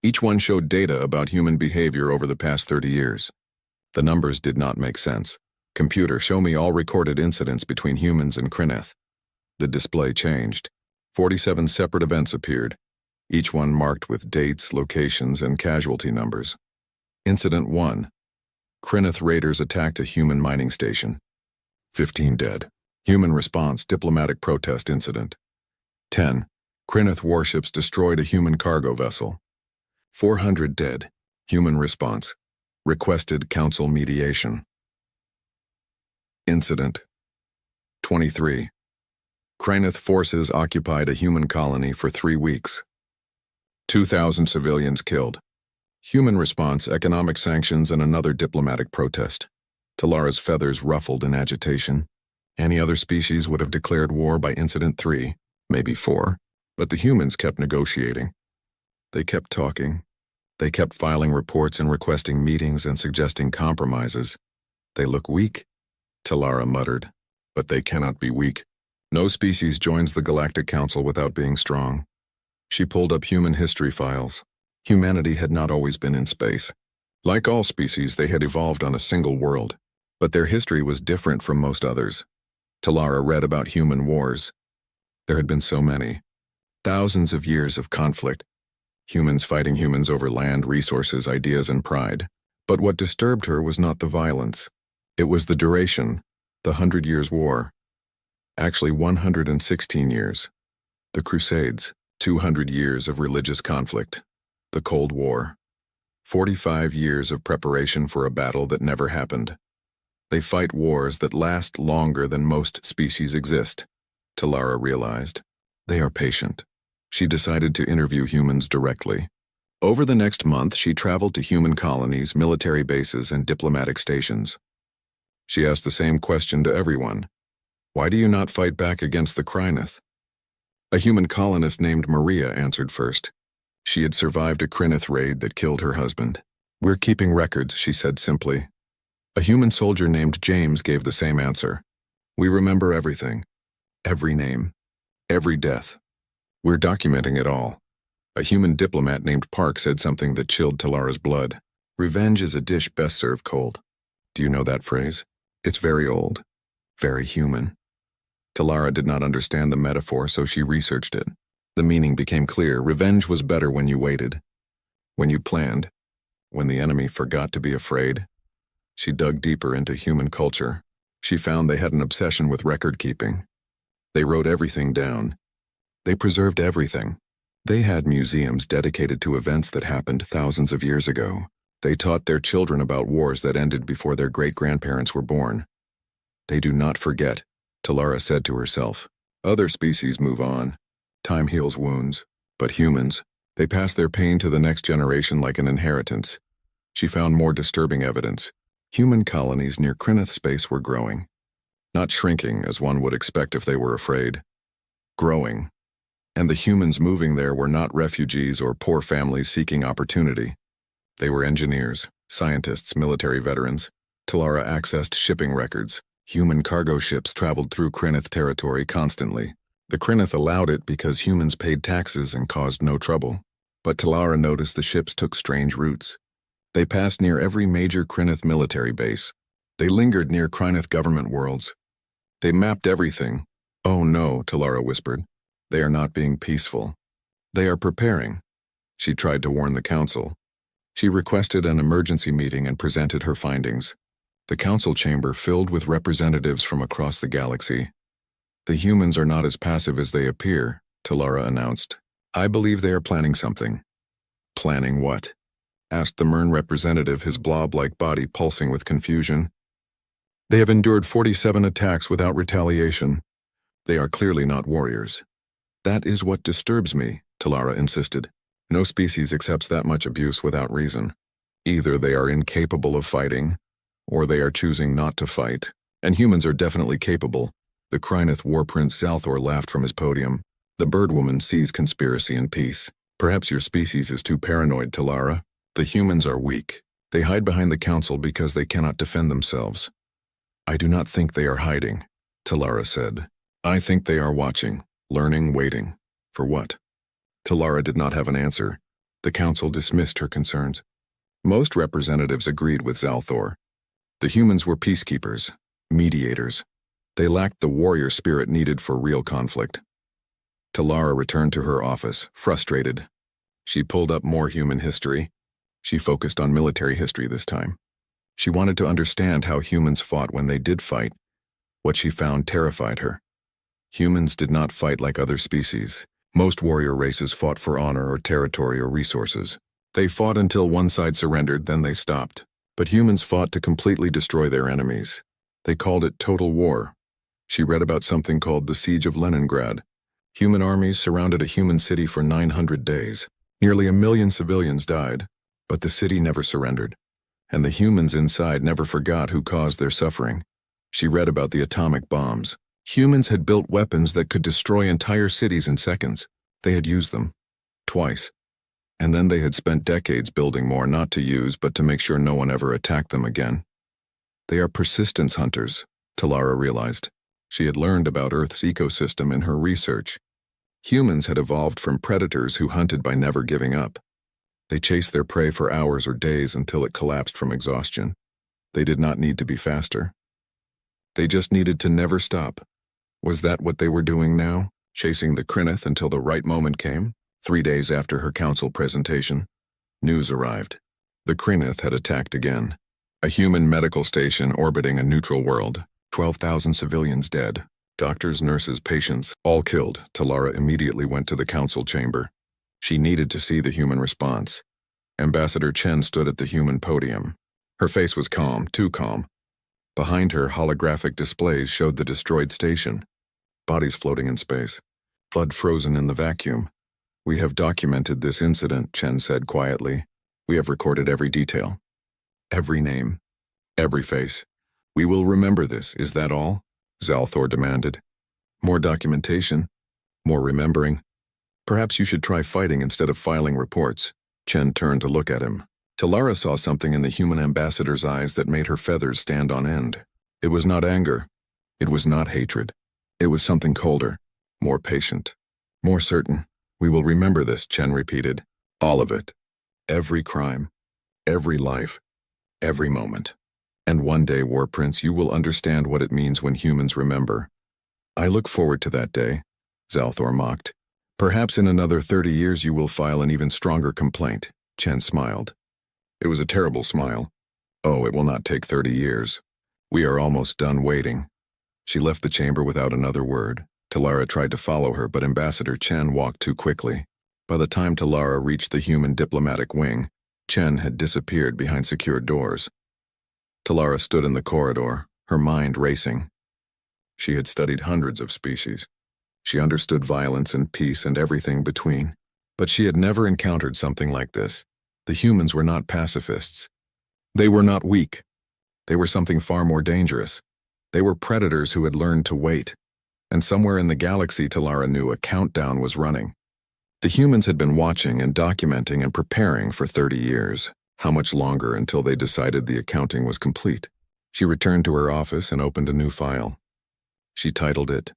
Each one showed data about human behavior over the past 30 years. The numbers did not make sense. Computer, show me all recorded incidents between humans and Krynith. The display changed. 47 separate events appeared, each one marked with dates, locations, and casualty numbers. Incident 1. Krynith raiders attacked a human mining station. 15 dead. Human response, diplomatic protest incident. 10. Krynith warships destroyed a human cargo vessel. 400 dead. Human response, requested council mediation. Incident 23. Krynith forces occupied a human colony for 3 weeks. 2,000 civilians killed. Human response, economic sanctions, and another diplomatic protest. Talara's feathers ruffled in agitation. Any other species would have declared war by Incident 3, maybe 4, but the humans kept negotiating. They kept talking. They kept filing reports and requesting meetings and suggesting compromises. They look weak, Talara muttered, but they cannot be weak. No species joins the Galactic Council without being strong. She pulled up human history files. Humanity had not always been in space. Like all species, they had evolved on a single world, but their history was different from most others. Talara read about human wars. There had been so many. Thousands of years of conflict. Humans fighting humans over land, resources, ideas, and pride. But what disturbed her was not the violence. It was the duration, the 100 Years' War. Actually, 116 years. The Crusades, 200 years of religious conflict. The Cold War. 45 years of preparation for a battle that never happened. They fight wars that last longer than most species exist, Talara realized. They are patient. She decided to interview humans directly. Over the next month, she traveled to human colonies, military bases, and diplomatic stations. She asked the same question to everyone. Why do you not fight back against the Krynith? A human colonist named Maria answered first. She had survived a Krynith raid that killed her husband. We're keeping records, she said simply. A human soldier named James gave the same answer. We remember everything. Every name. Every death. We're documenting it all. A human diplomat named Park said something that chilled Talara's blood. Revenge is a dish best served cold. Do you know that phrase? It's very old. Very human. Talara did not understand the metaphor, so she researched it. The meaning became clear. Revenge was better when you waited. When you planned. When the enemy forgot to be afraid. She dug deeper into human culture. She found they had an obsession with record-keeping. They wrote everything down. They preserved everything. They had museums dedicated to events that happened thousands of years ago. They taught their children about wars that ended before their great-grandparents were born. They do not forget, Talara said to herself. Other species move on. Time heals wounds. But humans, they pass their pain to the next generation like an inheritance. She found more disturbing evidence. Human colonies near Krynith space were growing. Not shrinking, as one would expect if they were afraid. Growing. And the humans moving there were not refugees or poor families seeking opportunity. They were engineers, scientists, military veterans. Talara accessed shipping records. Human cargo ships traveled through Krynith territory constantly. The Krynith allowed it because humans paid taxes and caused no trouble. But Talara noticed the ships took strange routes. They passed near every major Krynith military base. They lingered near Krynith government worlds. They mapped everything. Oh no, Talara whispered. They are not being peaceful. They are preparing. She tried to warn the council. She requested an emergency meeting and presented her findings. The council chamber filled with representatives from across the galaxy. The humans are not as passive as they appear, Talara announced. I believe they are planning something. Planning what? Asked the Mern representative, his blob-like body pulsing with confusion. They have endured 47 attacks without retaliation. They are clearly not warriors. That is what disturbs me, Talara insisted. No species accepts that much abuse without reason. Either they are incapable of fighting, or they are choosing not to fight, and humans are definitely capable. The Kryneth War Prince Zalthor laughed from his podium. The Birdwoman sees conspiracy and peace. Perhaps your species is too paranoid, Talara. The humans are weak. They hide behind the council because they cannot defend themselves. I do not think they are hiding, Talara said. I think they are watching, learning, waiting. For what? Talara did not have an answer. The council dismissed her concerns. Most representatives agreed with Zalthor. The humans were peacekeepers, mediators. They lacked the warrior spirit needed for real conflict. Talara returned to her office, frustrated. She pulled up more human history. She focused on military history this time. She wanted to understand how humans fought when they did fight. What she found terrified her. Humans did not fight like other species. Most warrior races fought for honor or territory or resources. They fought until one side surrendered, then they stopped. But humans fought to completely destroy their enemies. They called it total war. She read about something called the Siege of Leningrad. Human armies surrounded a human city for 900 days. Nearly 1 million civilians died, but the city never surrendered. And the humans inside never forgot who caused their suffering. She read about the atomic bombs. Humans had built weapons that could destroy entire cities in seconds. They had used them. Twice. And then they had spent decades building more, not to use, but to make sure no one ever attacked them again. They are persistence hunters, Talara realized. She had learned about Earth's ecosystem in her research. Humans had evolved from predators who hunted by never giving up. They chased their prey for hours or days until it collapsed from exhaustion. They did not need to be faster. They just needed to never stop. Was that what they were doing now? Chasing the Kryneth until the right moment came? 3 days after her council presentation, news arrived. The Kryneth had attacked again. A human medical station orbiting a neutral world. 12,000 civilians dead. Doctors, nurses, patients, all killed. Talara immediately went to the council chamber. She needed to see the human response. Ambassador Chen stood at the human podium. Her face was calm, too calm. Behind her, holographic displays showed the destroyed station. Bodies floating in space. Blood frozen in the vacuum. We have documented this incident, Chen said quietly. We have recorded every detail. Every name. Every face. We will remember this, is that all? Zalthor demanded. More documentation. More remembering. Perhaps you should try fighting instead of filing reports. Chen turned to look at him. Talara saw something in the human ambassador's eyes that made her feathers stand on end. It was not anger. It was not hatred. It was something colder, more patient, more certain. We will remember this, Chen repeated. All of it. Every crime. Every life. Every moment. And one day, War Prince, you will understand what it means when humans remember. I look forward to that day, Zalthor mocked. Perhaps in another 30 years you will file an even stronger complaint, Chen smiled. It was a terrible smile. Oh, it will not take 30 years. We are almost done waiting. She left the chamber without another word. Talara tried to follow her, but Ambassador Chen walked too quickly. By the time Talara reached the human diplomatic wing, Chen had disappeared behind secured doors. Talara stood in the corridor, her mind racing. She had studied hundreds of species. She understood violence and peace and everything between. But she had never encountered something like this. The humans were not pacifists. They were not weak. They were something far more dangerous. They were predators who had learned to wait. And somewhere in the galaxy, Talara knew, a countdown was running. The humans had been watching and documenting and preparing for 30 years. How much longer until they decided the accounting was complete? She returned to her office and opened a new file. She titled it,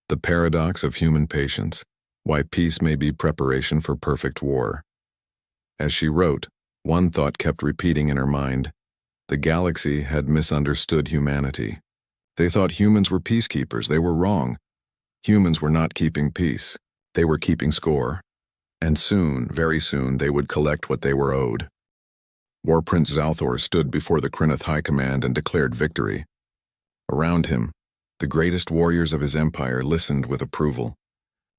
The Paradox of Human Patience, Why Peace May Be Preparation for Perfect War. As she wrote, one thought kept repeating in her mind. The galaxy had misunderstood humanity. They thought humans were peacekeepers. They were wrong. Humans were not keeping peace. They were keeping score. And soon, very soon, they would collect what they were owed. War Prince Zalthor stood before the Krynith High Command and declared victory. Around him, the greatest warriors of his empire listened with approval.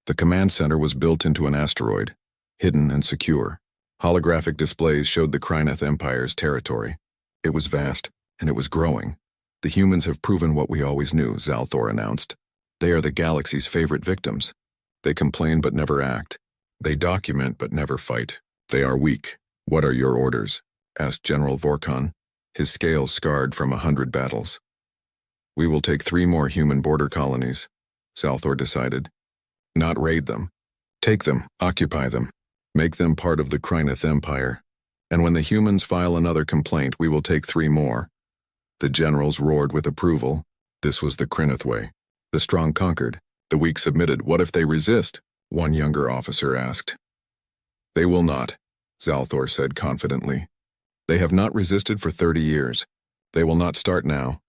The command center was built into an asteroid, hidden and secure. Holographic displays showed the Krynith Empire's territory. It was vast, and it was growing. The humans have proven what we always knew, Zalthor announced. They are the galaxy's favorite victims. They complain but never act. They document but never fight. They are weak. What are your orders? Asked General Vorkon, his scales scarred from 100 battles. We will take 3 more human border colonies, Zalthor decided. Not raid them. Take them, occupy them. Make them part of the Krynith Empire. And when the humans file another complaint, we will take 3 more. The generals roared with approval. This was the Krynith way. The strong conquered. The weak submitted. What if they resist? One younger officer asked. They will not, Zalthor said confidently. They have not resisted for 30 years. They will not start now.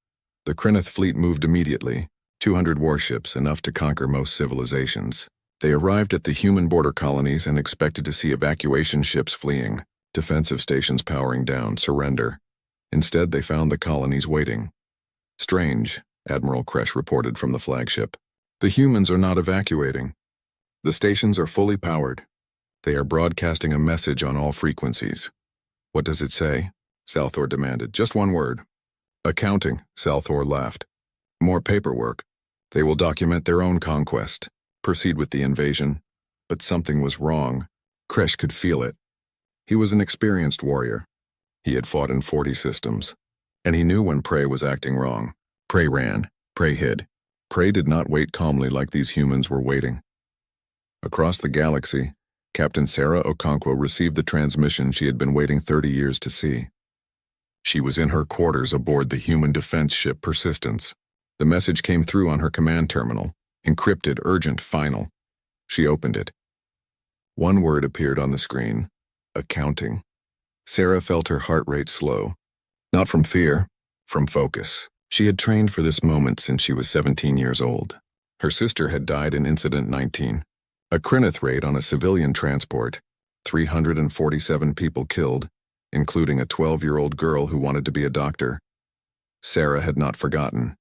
The Krynith fleet moved immediately, 200 warships, enough to conquer most civilizations. They arrived at the human border colonies and expected to see evacuation ships fleeing, defensive stations powering down, surrender. Instead, they found the colonies waiting. Strange, Admiral Kresh reported from the flagship. The humans are not evacuating. The stations are fully powered. They are broadcasting a message on all frequencies. What does it say? Zalthor demanded. Just one word. Accounting, Zalthor laughed. More paperwork. They will document their own conquest, proceed with the invasion. But something was wrong. Kresh could feel it. He was an experienced warrior. He had fought in 40 systems. And he knew when Prey was acting wrong. Prey ran. Prey hid. Prey did not wait calmly like these humans were waiting. Across the galaxy, Captain Sarah Okonkwo received the transmission she had been waiting 30 years to see. She was in her quarters aboard the human defense ship Persistence. The message came through on her command terminal, encrypted, urgent, final. She opened it. One word appeared on the screen, accounting. Sarah felt her heart rate slow. Not from fear, from focus. She had trained for this moment since she was 17 years old. Her sister had died in Incident 19. A Krynith raid on a civilian transport. 347 people killed, including a 12-year-old girl who wanted to be a doctor. Sarah had not forgotten.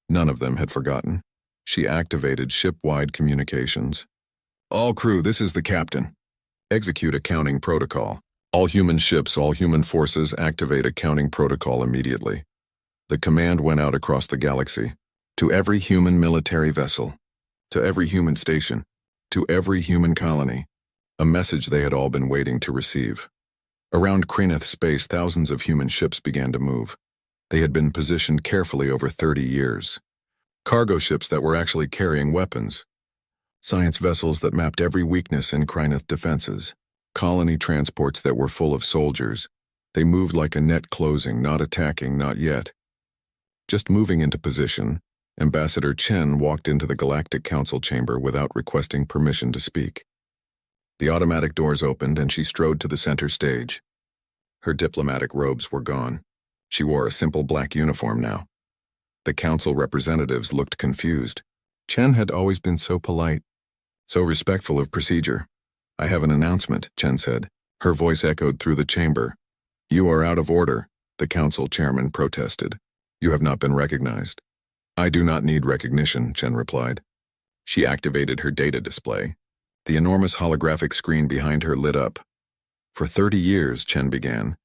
None of them had forgotten. She activated ship-wide communications. All crew, this is the captain. Execute accounting protocol. All human ships, all human forces, activate accounting protocol immediately. The command went out across the galaxy. To every human military vessel. To every human station. To every human colony. A message they had all been waiting to receive. Around Krynith space, thousands of human ships began to move. They had been positioned carefully over 30 years. Cargo ships that were actually carrying weapons. Science vessels that mapped every weakness in Krynith defenses. Colony transports that were full of soldiers. They moved like a net closing, not attacking, not yet. Just moving into position, Ambassador Chen walked into the Galactic Council chamber without requesting permission to speak. The automatic doors opened and she strode to the center stage. Her diplomatic robes were gone. She wore a simple black uniform now. The council representatives looked confused. Chen had always been so polite, so respectful of procedure. I have an announcement, Chen said. Her voice echoed through the chamber. You are out of order, the council chairman protested. You have not been recognized. I do not need recognition, Chen replied. She activated her data display. The enormous holographic screen behind her lit up. For 30 years, Chen began,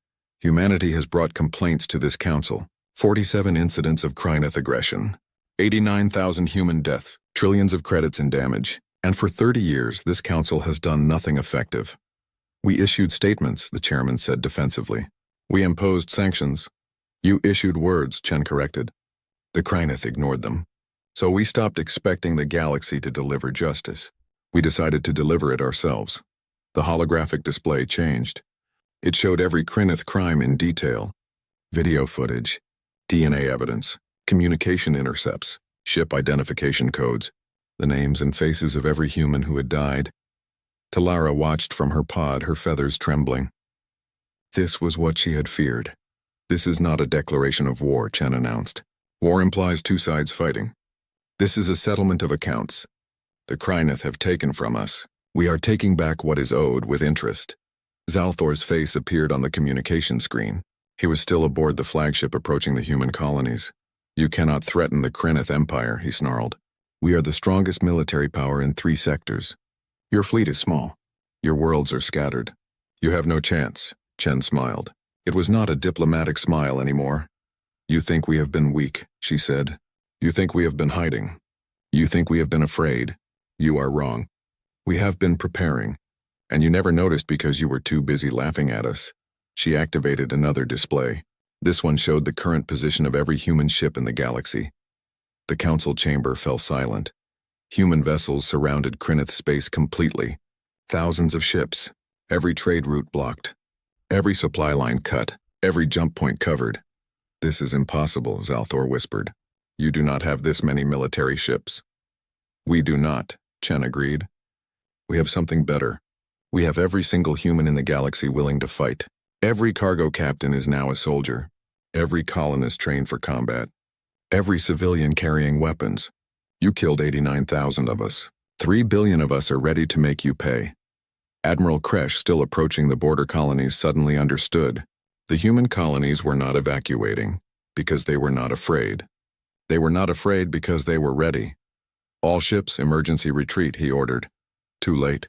humanity has brought complaints to this council. 47 incidents of Krynith aggression. 89,000 human deaths, trillions of credits in damage. And for 30 years, this council has done nothing effective. We issued statements, the chairman said defensively. We imposed sanctions. You issued words, Chen corrected. The Krynith ignored them. So we stopped expecting the galaxy to deliver justice. We decided to deliver it ourselves. The holographic display changed. It showed every Krynith crime in detail. Video footage, DNA evidence, communication intercepts, ship identification codes, the names and faces of every human who had died. Talara watched from her pod, her feathers trembling. This was what she had feared. This is not a declaration of war, Chen announced. War implies two sides fighting. This is a settlement of accounts. The Krynith have taken from us. We are taking back what is owed with interest. Zalthor's face appeared on the communication screen. He was still aboard the flagship approaching the human colonies. "You cannot threaten the Kreneth Empire," he snarled. "We are the strongest military power in 3 sectors. Your fleet is small. Your worlds are scattered. You have no chance," Chen smiled. It was not a diplomatic smile anymore. "You think we have been weak," she said. "You think we have been hiding. You think we have been afraid. You are wrong. We have been preparing, and you never noticed because you were too busy laughing at us." She activated another display. This one showed the current position of every human ship in the galaxy. The council chamber fell silent. Human vessels surrounded Kreneth space completely. Thousands of ships, every trade route blocked, every supply line cut, every jump point covered. "This is impossible," Zalthor whispered. "You do not have this many military ships." "We do not," Chen agreed. "We have something better. We have every single human in the galaxy willing to fight. Every cargo captain is now a soldier. Every colonist trained for combat. Every civilian carrying weapons. You killed 89,000 of us. 3 billion of us are ready to make you pay." Admiral Kresh, still approaching the border colonies, suddenly understood. The human colonies were not evacuating because they were not afraid. They were not afraid because they were ready. "All ships, emergency retreat," he ordered. Too late.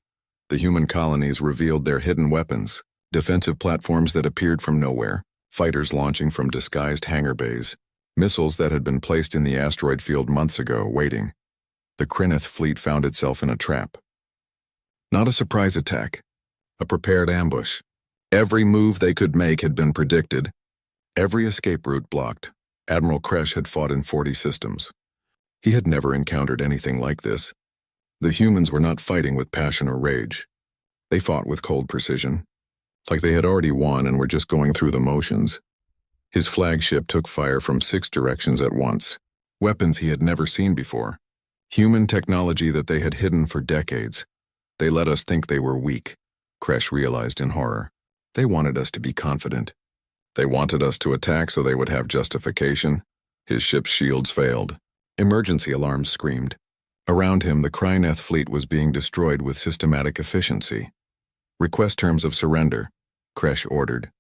The human colonies revealed their hidden weapons, defensive platforms that appeared from nowhere, fighters launching from disguised hangar bays, missiles that had been placed in the asteroid field months ago, waiting. The Kreneth fleet found itself in a trap. Not a surprise attack, a prepared ambush. Every move they could make had been predicted. Every escape route blocked. Admiral Kresh had fought in 40 systems. He had never encountered anything like this. The humans were not fighting with passion or rage. They fought with cold precision, like they had already won and were just going through the motions. His flagship took fire from 6 directions at once, weapons he had never seen before, human technology that they had hidden for decades. "They let us think they were weak," Kresh realized in horror. "They wanted us to be confident. They wanted us to attack so they would have justification." His ship's shields failed. Emergency alarms screamed. Around him, the Kreneth fleet was being destroyed with systematic efficiency. "Request terms of surrender," Kresh ordered.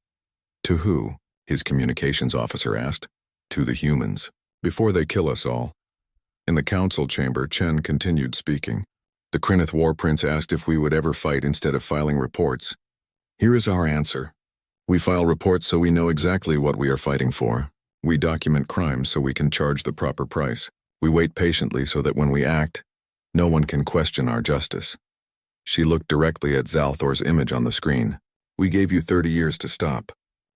"To who?" his communications officer asked. "To the humans, before they kill us all." In the council chamber, Chen continued speaking. "The Kreneth War Prince asked if we would ever fight instead of filing reports. Here is our answer. We file reports so we know exactly what we are fighting for. We document crimes so we can charge the proper price. We wait patiently so that when we act, no one can question our justice." She looked directly at Zalthor's image on the screen. "We gave you 30 years to stop.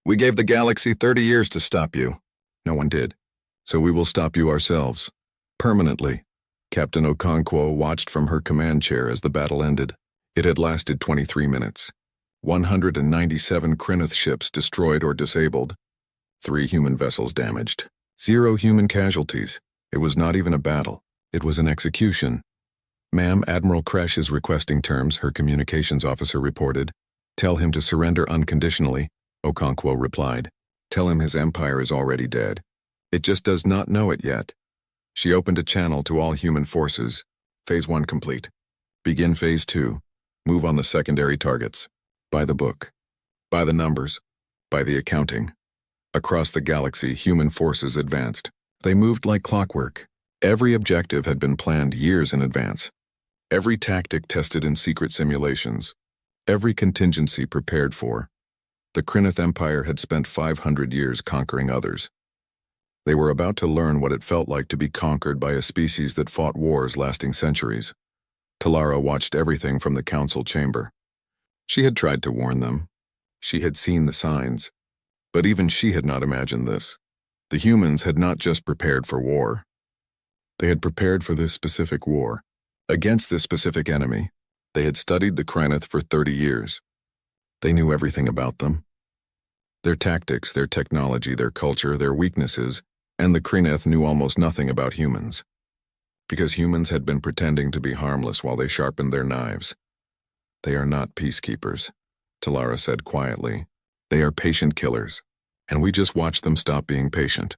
We gave the galaxy 30 years to stop you. No one did. So we will stop you ourselves. Permanently." Captain Okonkwo watched from her command chair as the battle ended. It had lasted 23 minutes. 197 Kreneth ships destroyed or disabled. 3 human vessels damaged. 0 human casualties. It was not even a battle. It was an execution. "Ma'am, Admiral Kresh is requesting terms," her communications officer reported. "Tell him to surrender unconditionally," Okonkwo replied. "Tell him his empire is already dead. It just does not know it yet." She opened a channel to all human forces. Phase 1 complete. Begin Phase 2. Move on the secondary targets. By the book. By the numbers. By the accounting. Across the galaxy, human forces advanced. They moved like clockwork. Every objective had been planned years in advance. Every tactic tested in secret simulations. Every contingency prepared for. The Kreneth Empire had spent 500 years conquering others. They were about to learn what it felt like to be conquered by a species that fought wars lasting centuries. Talara watched everything from the council chamber. She had tried to warn them. She had seen the signs. But even she had not imagined this. The humans had not just prepared for war. They had prepared for this specific war. Against this specific enemy. They had studied the Kreneth for 30 years. They knew everything about them. Their tactics, their technology, their culture, their weaknesses, and the Kreneth knew almost nothing about humans. Because humans had been pretending to be harmless while they sharpened their knives. "They are not peacekeepers," Talara said quietly. "They are patient killers, and we just watched them stop being patient."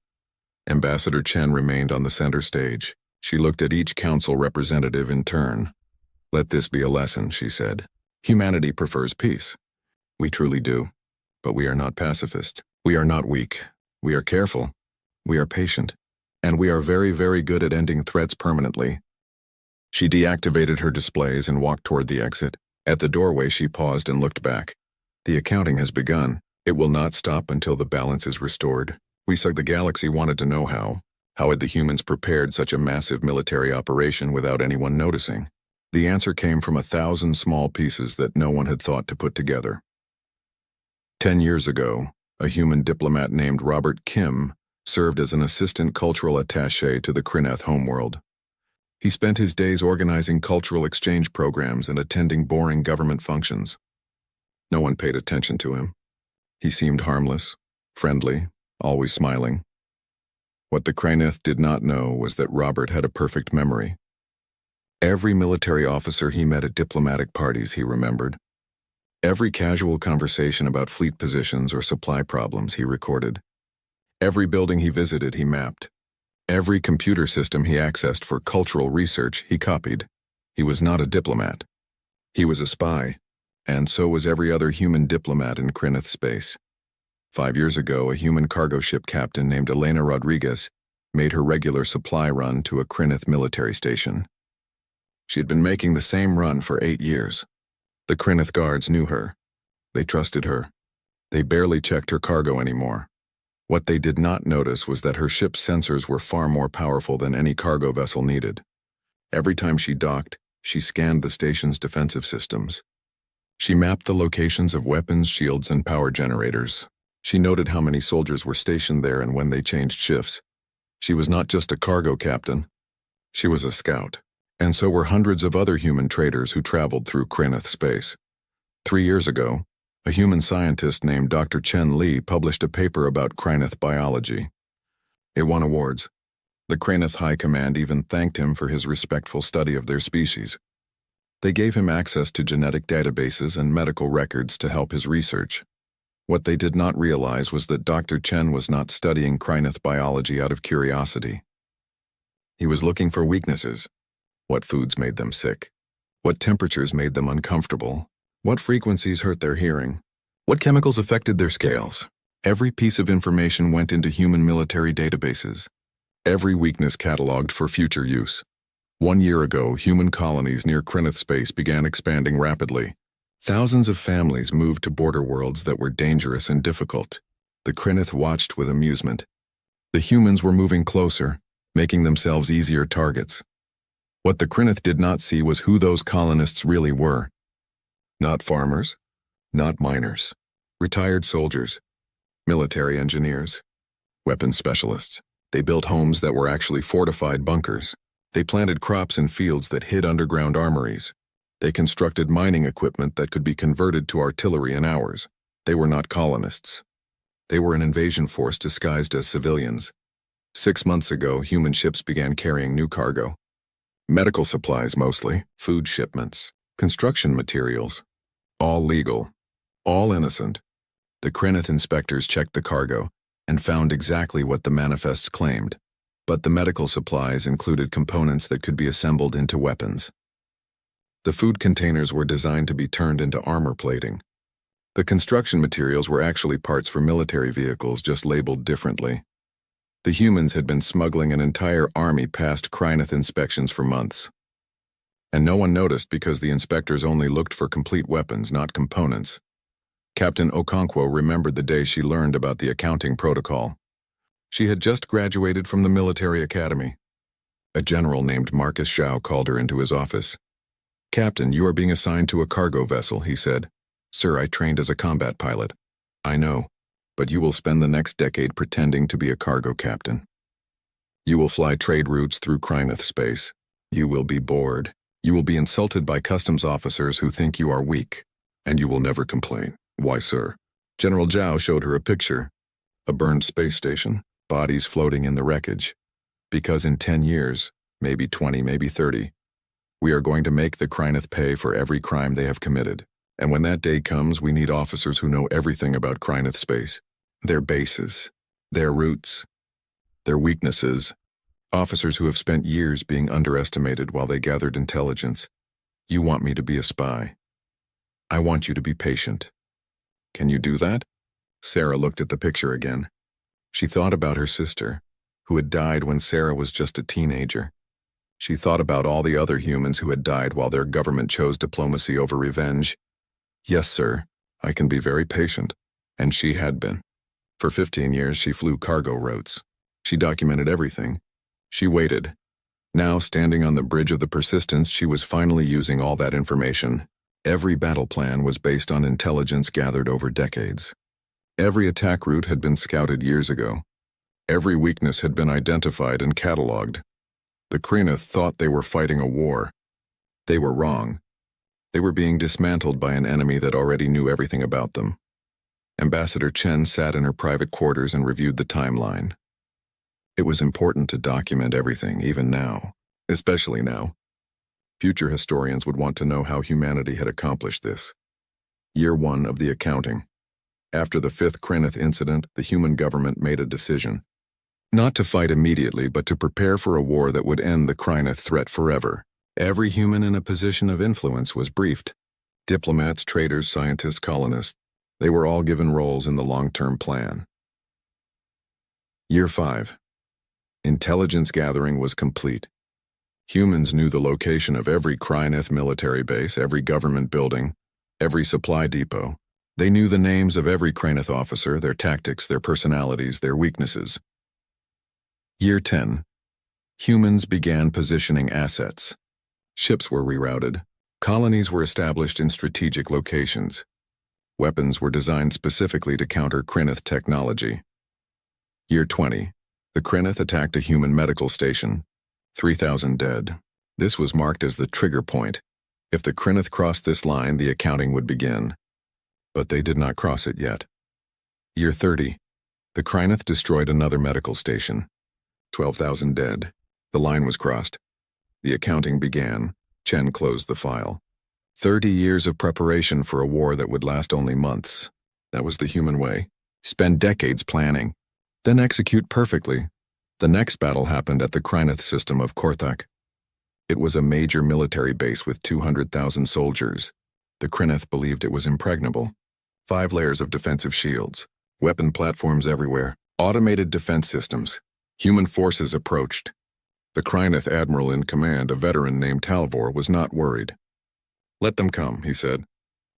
Ambassador Chen remained on the center stage. She looked at each council representative in turn. "Let this be a lesson," she said. "Humanity prefers peace. We truly do. But we are not pacifists. We are not weak. We are careful. We are patient. And we are very, very good at ending threats permanently. She deactivated her displays and walked toward the exit. At the doorway, she paused and looked back. The accounting has begun. It will not stop until the balance is restored. The galaxy wanted to know how. How had the humans prepared such a massive military operation without anyone noticing? The answer came from 1,000 small pieces that no one had thought to put together. 10 years ago, a human diplomat named Robert Kim served as an assistant cultural attaché to the Kryneth homeworld. He spent his days organizing cultural exchange programs and attending boring government functions. No one paid attention to him. He seemed harmless, friendly, always smiling. What the Kryneth did not know was that Robert had a perfect memory. Every military officer he met at diplomatic parties he remembered. Every casual conversation about fleet positions or supply problems he recorded. Every building he visited he mapped. Every computer system he accessed for cultural research he copied. He was not a diplomat. He was a spy, and so was every other human diplomat in Kryneth space. 5 years ago, a human cargo ship captain named Elena Rodriguez made her regular supply run to a Kryneth military station. She had been making the same run for 8 years. The Kryneth guards knew her. They trusted her. They barely checked her cargo anymore. What they did not notice was that her ship's sensors were far more powerful than any cargo vessel needed. Every time she docked, she scanned the station's defensive systems. She mapped the locations of weapons, shields, and power generators. She noted how many soldiers were stationed there and when they changed shifts. She was not just a cargo captain. She was a scout. And so were hundreds of other human traders who traveled through Kryneth space. 3 years ago, a human scientist named Dr. Chen Li published a paper about Kryneth biology. It won awards. The Kryneth High Command even thanked him for his respectful study of their species. They gave him access to genetic databases and medical records to help his research. What they did not realize was that Dr. Chen was not studying Kryneth biology out of curiosity. He was looking for weaknesses. What foods made them sick? What temperatures made them uncomfortable? What frequencies hurt their hearing? What chemicals affected their scales? Every piece of information went into human military databases. Every weakness cataloged for future use. 1 year ago, human colonies near Kryneth space began expanding rapidly. Thousands of families moved to border worlds that were dangerous and difficult. The Kryneth watched with amusement. The humans were moving closer, making themselves easier targets. What the Kryneth did not see was who those colonists really were. Not farmers, not miners, retired soldiers, military engineers, weapons specialists. They built homes that were actually fortified bunkers. They planted crops in fields that hid underground armories. They constructed mining equipment that could be converted to artillery in hours. They were not colonists. They were an invasion force disguised as civilians. 6 months ago, human ships began carrying new cargo. Medical supplies mostly, food shipments, construction materials. All legal, all innocent. The Kryneth inspectors checked the cargo and found exactly what the manifests claimed. But the medical supplies included components that could be assembled into weapons. The food containers were designed to be turned into armor plating. The construction materials were actually parts for military vehicles, just labeled differently. The humans had been smuggling an entire army past Kryneth inspections for months. And no one noticed because the inspectors only looked for complete weapons, not components. Captain Okonkwo remembered the day she learned about the accounting protocol. She had just graduated from the military academy. A general named Marcus Zhao called her into his office. "Captain, you are being assigned to a cargo vessel," he said. "Sir, I trained as a combat pilot." "I know, but you will spend the next decade pretending to be a cargo captain. You will fly trade routes through Kryneth space. You will be bored. You will be insulted by customs officers who think you are weak. And you will never complain." "Why, sir?" General Zhao showed her a picture. A burned space station, bodies floating in the wreckage. "Because in 10 years, maybe 20, maybe 30, we are going to make the Kryneth pay for every crime they have committed. And when that day comes, we need officers who know everything about Kryneth space. Their bases, their routes, their weaknesses. Officers who have spent years being underestimated while they gathered intelligence. You want me to be a spy. I want you to be patient. Can you do that? Sarah looked at the picture again. She thought about her sister, who had died when Sarah was just a teenager. She thought about all the other humans who had died while their government chose diplomacy over revenge. Yes, sir, I can be very patient. And she had been. For 15 years, she flew cargo routes. She documented everything. She waited. Now, standing on the bridge of the Persistence, she was finally using all that information. Every battle plan was based on intelligence gathered over decades. Every attack route had been scouted years ago. Every weakness had been identified and catalogued. The Kreeneth thought they were fighting a war. They were wrong. They were being dismantled by an enemy that already knew everything about them. Ambassador Chen sat in her private quarters and reviewed the timeline. It was important to document everything, even now, especially now. Future historians would want to know how humanity had accomplished this. Year 1 of the accounting. After the 5th Kreeneth incident, the human government made a decision. Not to fight immediately, but to prepare for a war that would end the Kreeneth threat forever. Every human in a position of influence was briefed. Diplomats, traders, scientists, colonists. They were all given roles in the long-term plan. Year 5. Intelligence gathering was complete. Humans knew the location of every Kreeneth military base, every government building, every supply depot. They knew the names of every Kreeneth officer, their tactics, their personalities, their weaknesses. Year 10. Humans began positioning assets. Ships were rerouted. Colonies were established in strategic locations. Weapons were designed specifically to counter Kreeneth technology. Year 20. The Kreeneth attacked a human medical station. 3,000 dead. This was marked as the trigger point. If the Kreeneth crossed this line, the accounting would begin. But they did not cross it yet. Year 30. The Kreeneth destroyed another medical station. 12,000 dead. The line was crossed. The accounting began. Chen closed the file. 30 years of preparation for a war that would last only months. That was the human way. Spend decades planning, then execute perfectly. The next battle happened at the Kreeneth system of Korthak. It was a major military base with 200,000 soldiers. The Kreeneth believed it was impregnable. 5 layers of defensive shields, weapon platforms everywhere, automated defense systems. Human forces approached. The Kreeneth admiral in command, a veteran named Talvor, was not worried. Let them come, he said.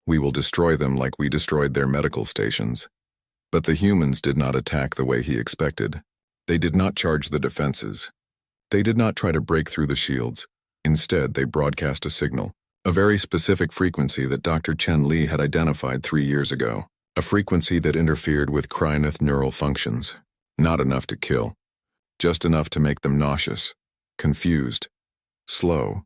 We will destroy them like we destroyed their medical stations. But the humans did not attack the way he expected. They did not charge the defenses. They did not try to break through the shields. Instead, they broadcast a signal, a very specific frequency that Dr. Chen Li had identified 3 years ago, a frequency that interfered with Kreeneth neural functions. Not enough to kill, just enough to make them nauseous, confused, slow.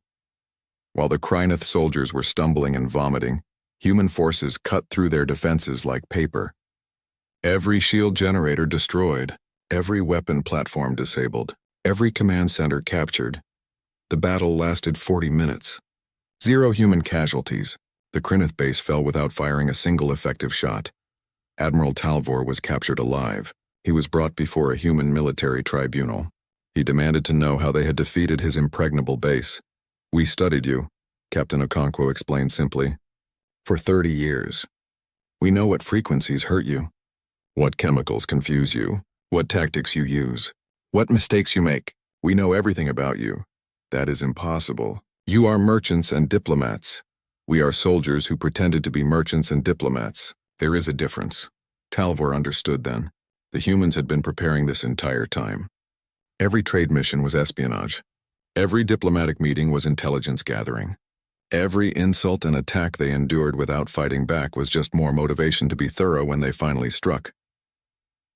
While the Kreeneth soldiers were stumbling and vomiting, human forces cut through their defenses like paper. Every shield generator destroyed, every weapon platform disabled, every command center captured. The battle lasted 40 minutes. 0 human casualties. The Kreeneth base fell without firing a single effective shot. Admiral Talvor was captured alive. He was brought before a human military tribunal. He demanded to know how they had defeated his impregnable base. We studied you, Captain Okonkwo explained simply. For 30 years. We know what frequencies hurt you, what chemicals confuse you, what tactics you use, what mistakes you make. We know everything about you. That is impossible. You are merchants and diplomats. We are soldiers who pretended to be merchants and diplomats. There is a difference. Talvor understood then. The humans had been preparing this entire time. Every trade mission was espionage. Every diplomatic meeting was intelligence gathering. Every insult and attack they endured without fighting back was just more motivation to be thorough when they finally struck.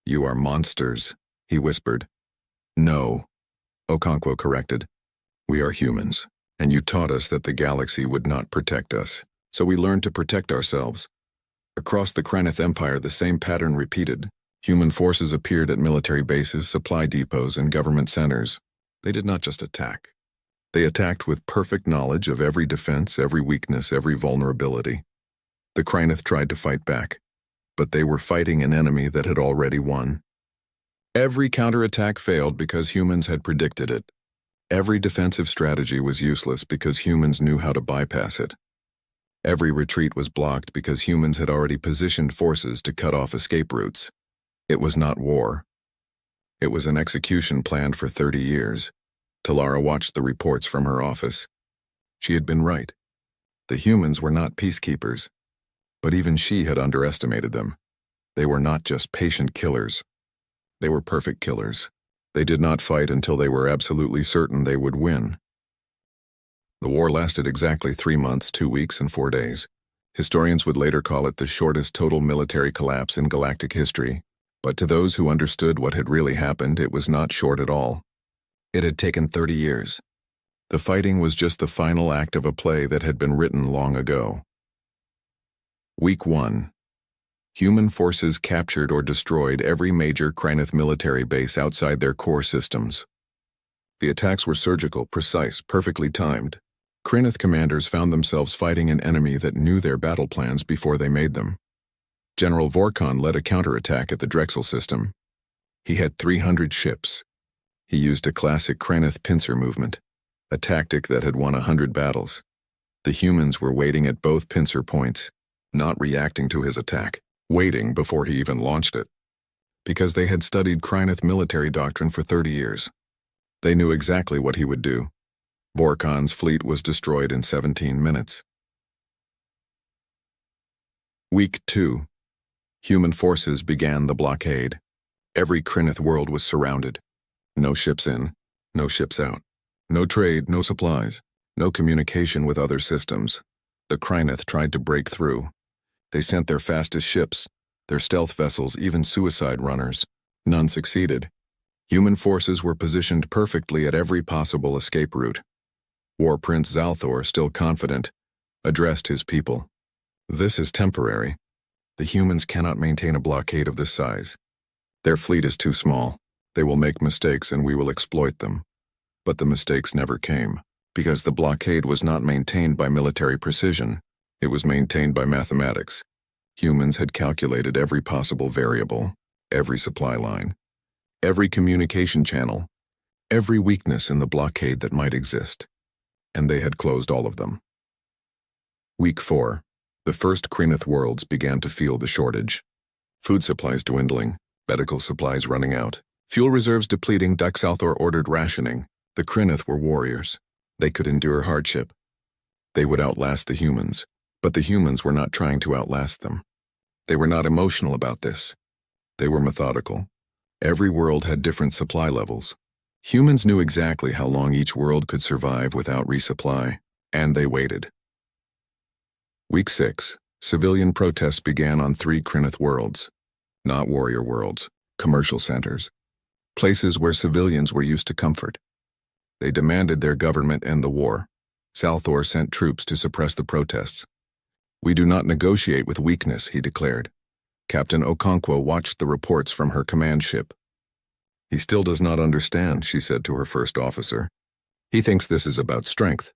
You are monsters, he whispered. No, Okonkwo corrected. We are humans, and you taught us that the galaxy would not protect us, so we learned to protect ourselves. Across the Kreeneth Empire, the same pattern repeated. Human forces appeared at military bases, supply depots, and government centers. They did not just attack. They attacked with perfect knowledge of every defense, every weakness, every vulnerability. The Kreeneth tried to fight back, but they were fighting an enemy that had already won. Every counterattack failed because humans had predicted it. Every defensive strategy was useless because humans knew how to bypass it. Every retreat was blocked because humans had already positioned forces to cut off escape routes. It was not war. It was an execution planned for 30 years. Talara watched the reports from her office. She had been right. The humans were not peacekeepers, but even she had underestimated them. They were not just patient killers. They were perfect killers. They did not fight until they were absolutely certain they would win. The war lasted exactly 3 months, 2 weeks, and 4 days. Historians would later call it the shortest total military collapse in galactic history, but to those who understood what had really happened, it was not short at all. It had taken 30 years. The fighting was just the final act of a play that had been written long ago. Week 1. Human forces captured or destroyed every major Krynith military base outside their core systems. The attacks were surgical, precise, perfectly timed. Krynith commanders found themselves fighting an enemy that knew their battle plans before they made them. General Vorkon led a counterattack at the Drexel system. He had 300 ships. He used a classic Krynith pincer movement, a tactic that had won 100 battles. The humans were waiting at both pincer points, not reacting to his attack, waiting before he even launched it. Because they had studied Krynith military doctrine for 30 years. They knew exactly what he would do. Vorkon's fleet was destroyed in 17 minutes. Week 2. Human forces began the blockade. Every Krynith world was surrounded. No ships in, no ships out. No trade, no supplies, no communication with other systems. The Krynith tried to break through. They sent their fastest ships, their stealth vessels, even suicide runners. None succeeded. Human forces were positioned perfectly at every possible escape route. War Prince Zalthor, still confident, addressed his people. This is temporary. The humans cannot maintain a blockade of this size. Their fleet is too small. They will make mistakes and we will exploit them. But the mistakes never came, because the blockade was not maintained by military precision. It was maintained by mathematics. Humans had calculated every possible variable, every supply line, every communication channel, every weakness in the blockade that might exist. And they had closed all of them. Week 4. The first Krynith worlds began to feel the shortage. Food supplies dwindling, medical supplies running out, fuel reserves depleting. Zalthor ordered rationing. The Krynith were warriors. They could endure hardship. They would outlast the humans, but the humans were not trying to outlast them. They were not emotional about this. They were methodical. Every world had different supply levels. Humans knew exactly how long each world could survive without resupply, and they waited. Week 6. Civilian protests began on 3 Krynith worlds. Not warrior worlds, commercial centers. Places where civilians were used to comfort. They demanded their government end the war. Zalthor sent troops to suppress the protests. "We do not negotiate with weakness," he declared. Captain Okonkwo watched the reports from her command ship. "He still does not understand," she said to her first officer. "He thinks this is about strength.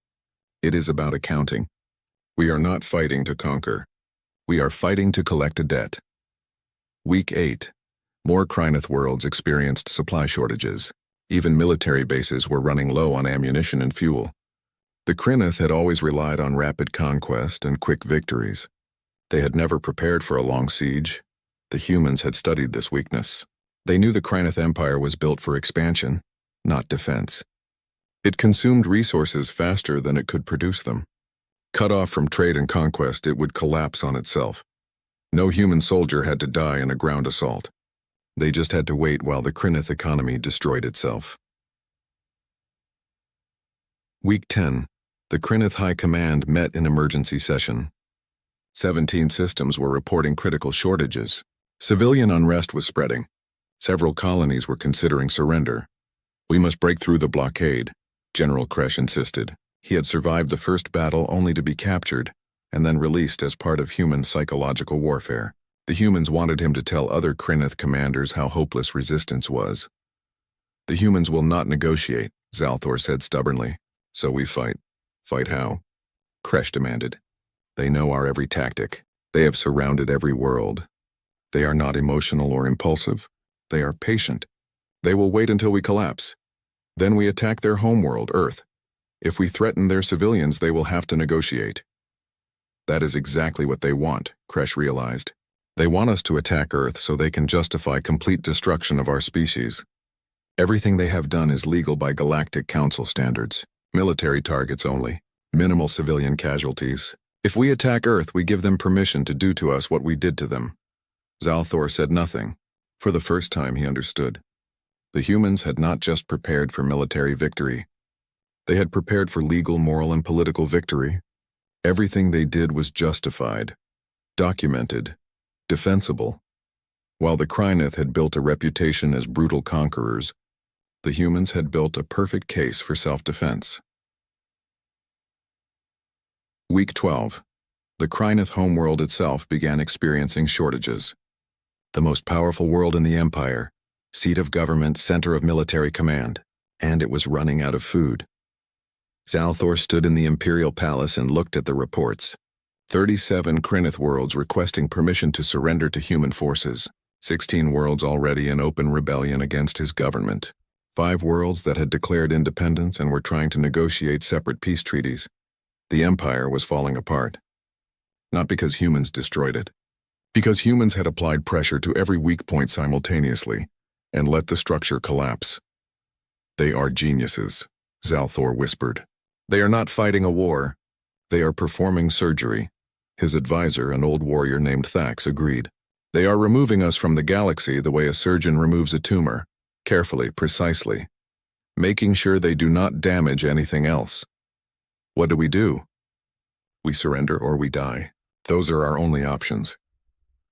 It is about accounting. We are not fighting to conquer. We are fighting to collect a debt." Week 8. More Krynith worlds experienced supply shortages. Even military bases were running low on ammunition and fuel. The Krynith had always relied on rapid conquest and quick victories. They had never prepared for a long siege. The humans had studied this weakness. They knew the Krynith Empire was built for expansion, not defense. It consumed resources faster than it could produce them. Cut off from trade and conquest, it would collapse on itself. No human soldier had to die in a ground assault. They just had to wait while the Krynith economy destroyed itself. Week 10. The Krynith High Command met in emergency session. 17 systems were reporting critical shortages. Civilian unrest was spreading. Several colonies were considering surrender. "We must break through the blockade," General Kresh insisted. He had survived the first battle only to be captured, and then released as part of human psychological warfare. The humans wanted him to tell other Krynith commanders how hopeless resistance was. "The humans will not negotiate," Zalthor said stubbornly. "So we fight." "Fight how?" Kresh demanded. "They know our every tactic. They have surrounded every world. They are not emotional or impulsive. They are patient. They will wait until we collapse. Then we attack their homeworld, Earth. If we threaten their civilians, they will have to negotiate." That is exactly what they want, Kresh realized. They want us to attack Earth so they can justify complete destruction of our species. Everything they have done is legal by Galactic Council standards. Military targets only. Minimal civilian casualties. If we attack Earth, we give them permission to do to us what we did to them. Zalthor said nothing. For the first time he understood. The humans had not just prepared for military victory. They had prepared for legal, moral, and political victory. Everything they did was justified, documented, defensible. While the Kryneth had built a reputation as brutal conquerors, the humans had built a perfect case for self-defense. Week 12. The Kryneth homeworld itself began experiencing shortages. The most powerful world in the Empire, seat of government, center of military command, and it was running out of food. Zalthor stood in the Imperial Palace and looked at the reports. 37 Kryneth worlds requesting permission to surrender to human forces. 16 worlds already in open rebellion against his government. 5 worlds that had declared independence and were trying to negotiate separate peace treaties. The Empire was falling apart. Not because humans destroyed it. Because humans had applied pressure to every weak point simultaneously and let the structure collapse. They are geniuses, Zalthor whispered. They are not fighting a war. They are performing surgery. His advisor, an old warrior named Thax, agreed. They are removing us from the galaxy the way a surgeon removes a tumor, carefully, precisely, making sure they do not damage anything else. What do? We surrender or we die. Those are our only options.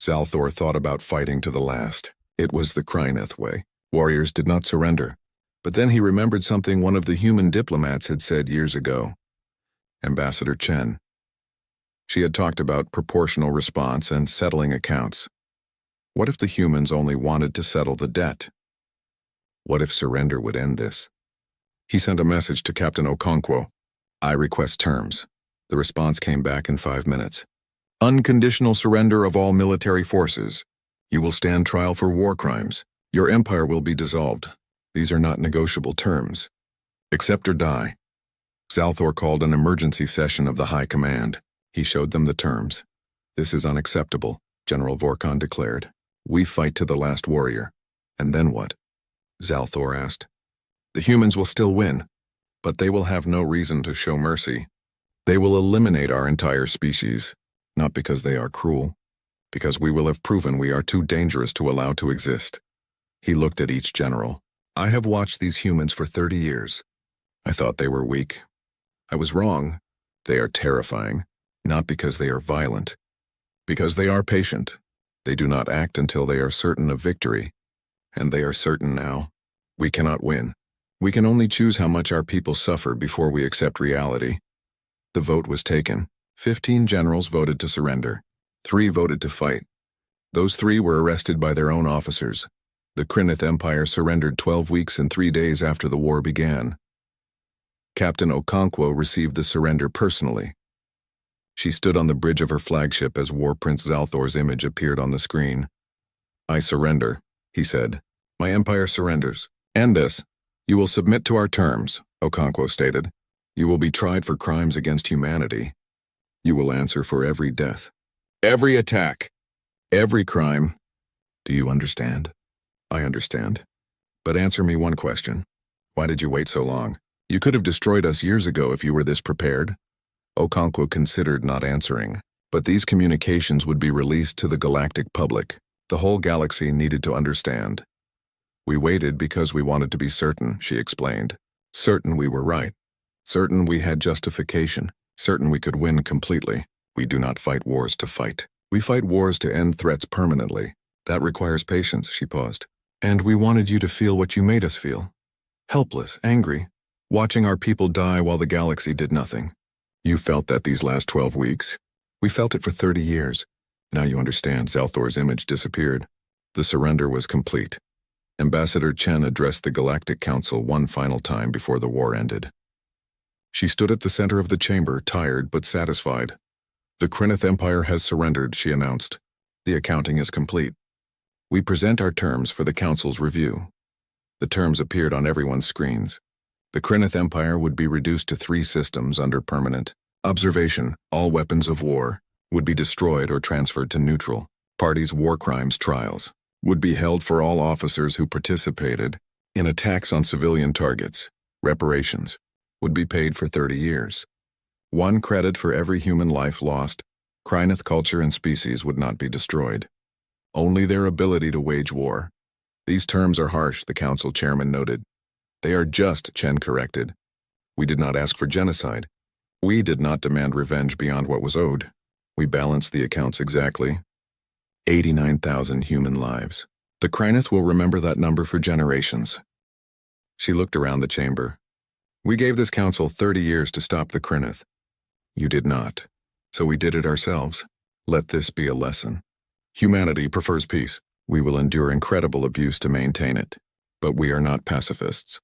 Zalthor thought about fighting to the last. It was the Kryneth way. Warriors did not surrender. But then he remembered something one of the human diplomats had said years ago. Ambassador Chen. She had talked about proportional response and settling accounts. What if the humans only wanted to settle the debt? What if surrender would end this? He sent a message to Captain Okonkwo. I request terms. The response came back in 5 minutes. Unconditional surrender of all military forces. You will stand trial for war crimes. Your empire will be dissolved. These are not negotiable terms. Accept or die. Zalthor called an emergency session of the High Command. He showed them the terms. This is unacceptable, General Vorkon declared. We fight to the last warrior. And then what? Zalthor asked. The humans will still win, but they will have no reason to show mercy. They will eliminate our entire species, not because they are cruel, because we will have proven we are too dangerous to allow to exist. He looked at each general. I have watched these humans for 30 years. I thought they were weak. I was wrong. They are terrifying, not because they are violent, because they are patient. They do not act until they are certain of victory, and they are certain now. We cannot win. We can only choose how much our people suffer before we accept reality. The vote was taken. 15 generals voted to surrender. 3 voted to fight. Those 3 were arrested by their own officers. The Kryneth Empire surrendered 12 weeks and 3 days after the war began. Captain Okonkwo received the surrender personally. She stood on the bridge of her flagship as War Prince Zalthor's image appeared on the screen. I surrender, he said. My empire surrenders. And this. You will submit to our terms, Okonkwo stated. You will be tried for crimes against humanity. You will answer for every death, every attack, every crime. Do you understand? I understand. But answer me one question. Why did you wait so long? You could have destroyed us years ago if you were this prepared. Okonkwo considered not answering, but these communications would be released to the galactic public. The whole galaxy needed to understand. We waited because we wanted to be certain, she explained. Certain we were right. Certain we had justification. Certain we could win completely. We do not fight wars to fight. We fight wars to end threats permanently. That requires patience, she paused. And we wanted you to feel what you made us feel. Helpless, angry, watching our people die while the galaxy did nothing. You felt that these last 12 weeks. We felt it for 30 years. Now you understand. Zalthor's image disappeared. The surrender was complete. Ambassador Chen addressed the Galactic Council one final time before the war ended. She stood at the center of the chamber, tired but satisfied. The Kryneth Empire has surrendered, she announced. The accounting is complete. We present our terms for the Council's review. The terms appeared on everyone's screens. The Kryneth Empire would be reduced to 3 systems under permanent observation, all weapons of war, would be destroyed or transferred to neutral. Parties' war crimes trials would be held for all officers who participated in attacks on civilian targets. Reparations would be paid for 30 years. 1 credit for every human life lost. Kryneth culture and species would not be destroyed. Only their ability to wage war. These terms are harsh, the council chairman noted. They are just, Chen corrected. We did not ask for genocide. We did not demand revenge beyond what was owed. We balanced the accounts exactly. 89,000 human lives. The Kryneth will remember that number for generations. She looked around the chamber. We gave this council 30 years to stop the Kryneth. You did not. So we did it ourselves. Let this be a lesson. Humanity prefers peace. We will endure incredible abuse to maintain it. But we are not pacifists.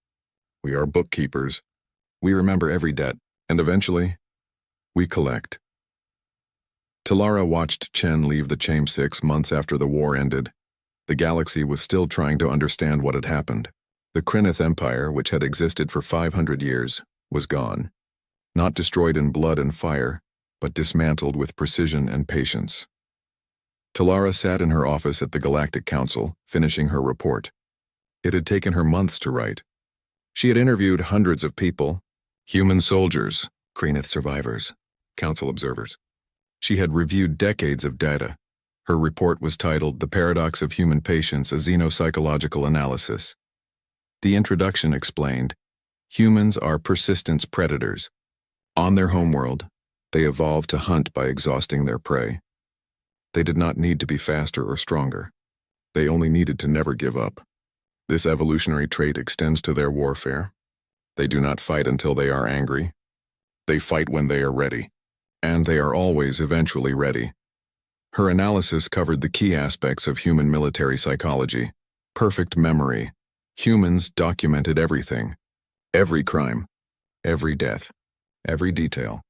We are bookkeepers. We remember every debt, and eventually, we collect. Talara watched Chen leave the Chamber 6 months after the war ended. The galaxy was still trying to understand what had happened. The Kryneth Empire, which had existed for 500 years, was gone. Not destroyed in blood and fire, but dismantled with precision and patience. Talara sat in her office at the Galactic Council, finishing her report. It had taken her months to write. She had interviewed hundreds of people, human soldiers, Kryneth survivors, council observers. She had reviewed decades of data. Her report was titled The Paradox of Human Patience, a Xenopsychological Analysis. The introduction explained, humans are persistence predators. On their homeworld, they evolved to hunt by exhausting their prey. They did not need to be faster or stronger. They only needed to never give up. This evolutionary trait extends to their warfare. They do not fight until they are angry. They fight when they are ready. And they are always eventually ready. Her analysis covered the key aspects of human military psychology. Perfect memory. Humans documented everything. Every crime. Every death. Every detail.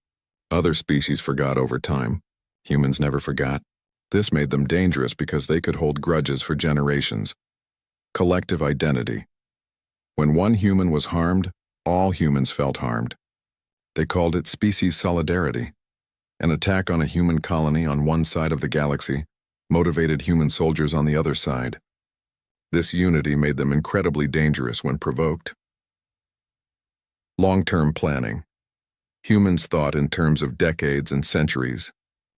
Other species forgot over time. Humans never forgot. This made them dangerous because they could hold grudges for generations. Collective identity. When one human was harmed, all humans felt harmed. They called it species solidarity. An attack on a human colony on one side of the galaxy motivated human soldiers on the other side. This unity made them incredibly dangerous when provoked. Long-term planning. Humans thought in terms of decades and centuries.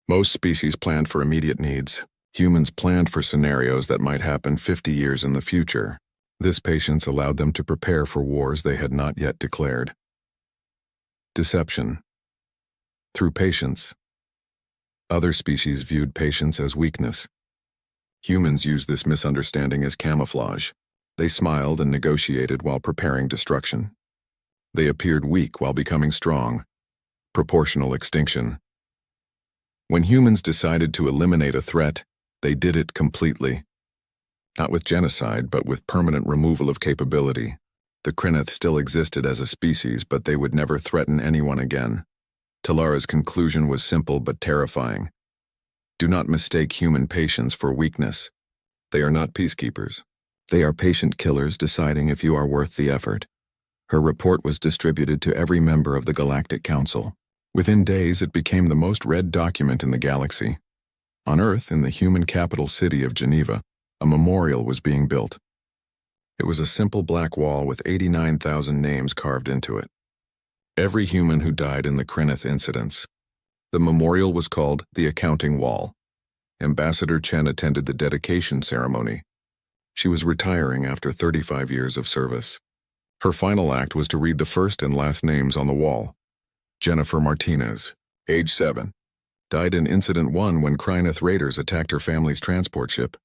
Most species planned for immediate needs. Humans planned for scenarios that might happen 50 years in the future. This patience allowed them to prepare for wars they had not yet declared. Deception. Through patience. Other species viewed patience as weakness. Humans used this misunderstanding as camouflage. They smiled and negotiated while preparing destruction. They appeared weak while becoming strong. Proportional extinction. When humans decided to eliminate a threat, they did it completely. Not with genocide, but with permanent removal of capability. The Kryneth still existed as a species, but they would never threaten anyone again. Talara's conclusion was simple but terrifying. Do not mistake human patience for weakness. They are not peacekeepers. They are patient killers deciding if you are worth the effort. Her report was distributed to every member of the Galactic Council. Within days, it became the most read document in the galaxy. On Earth, in the human capital city of Geneva, a memorial was being built. It was a simple black wall with 89,000 names carved into it. Every human who died in the Kryneth incidents. The memorial was called the Accounting Wall. Ambassador Chen attended the dedication ceremony. She was retiring after 35 years of service. Her final act was to read the first and last names on the wall. Jennifer Martinez, age 7, died in Incident 1 when Kryneth raiders attacked her family's transport ship.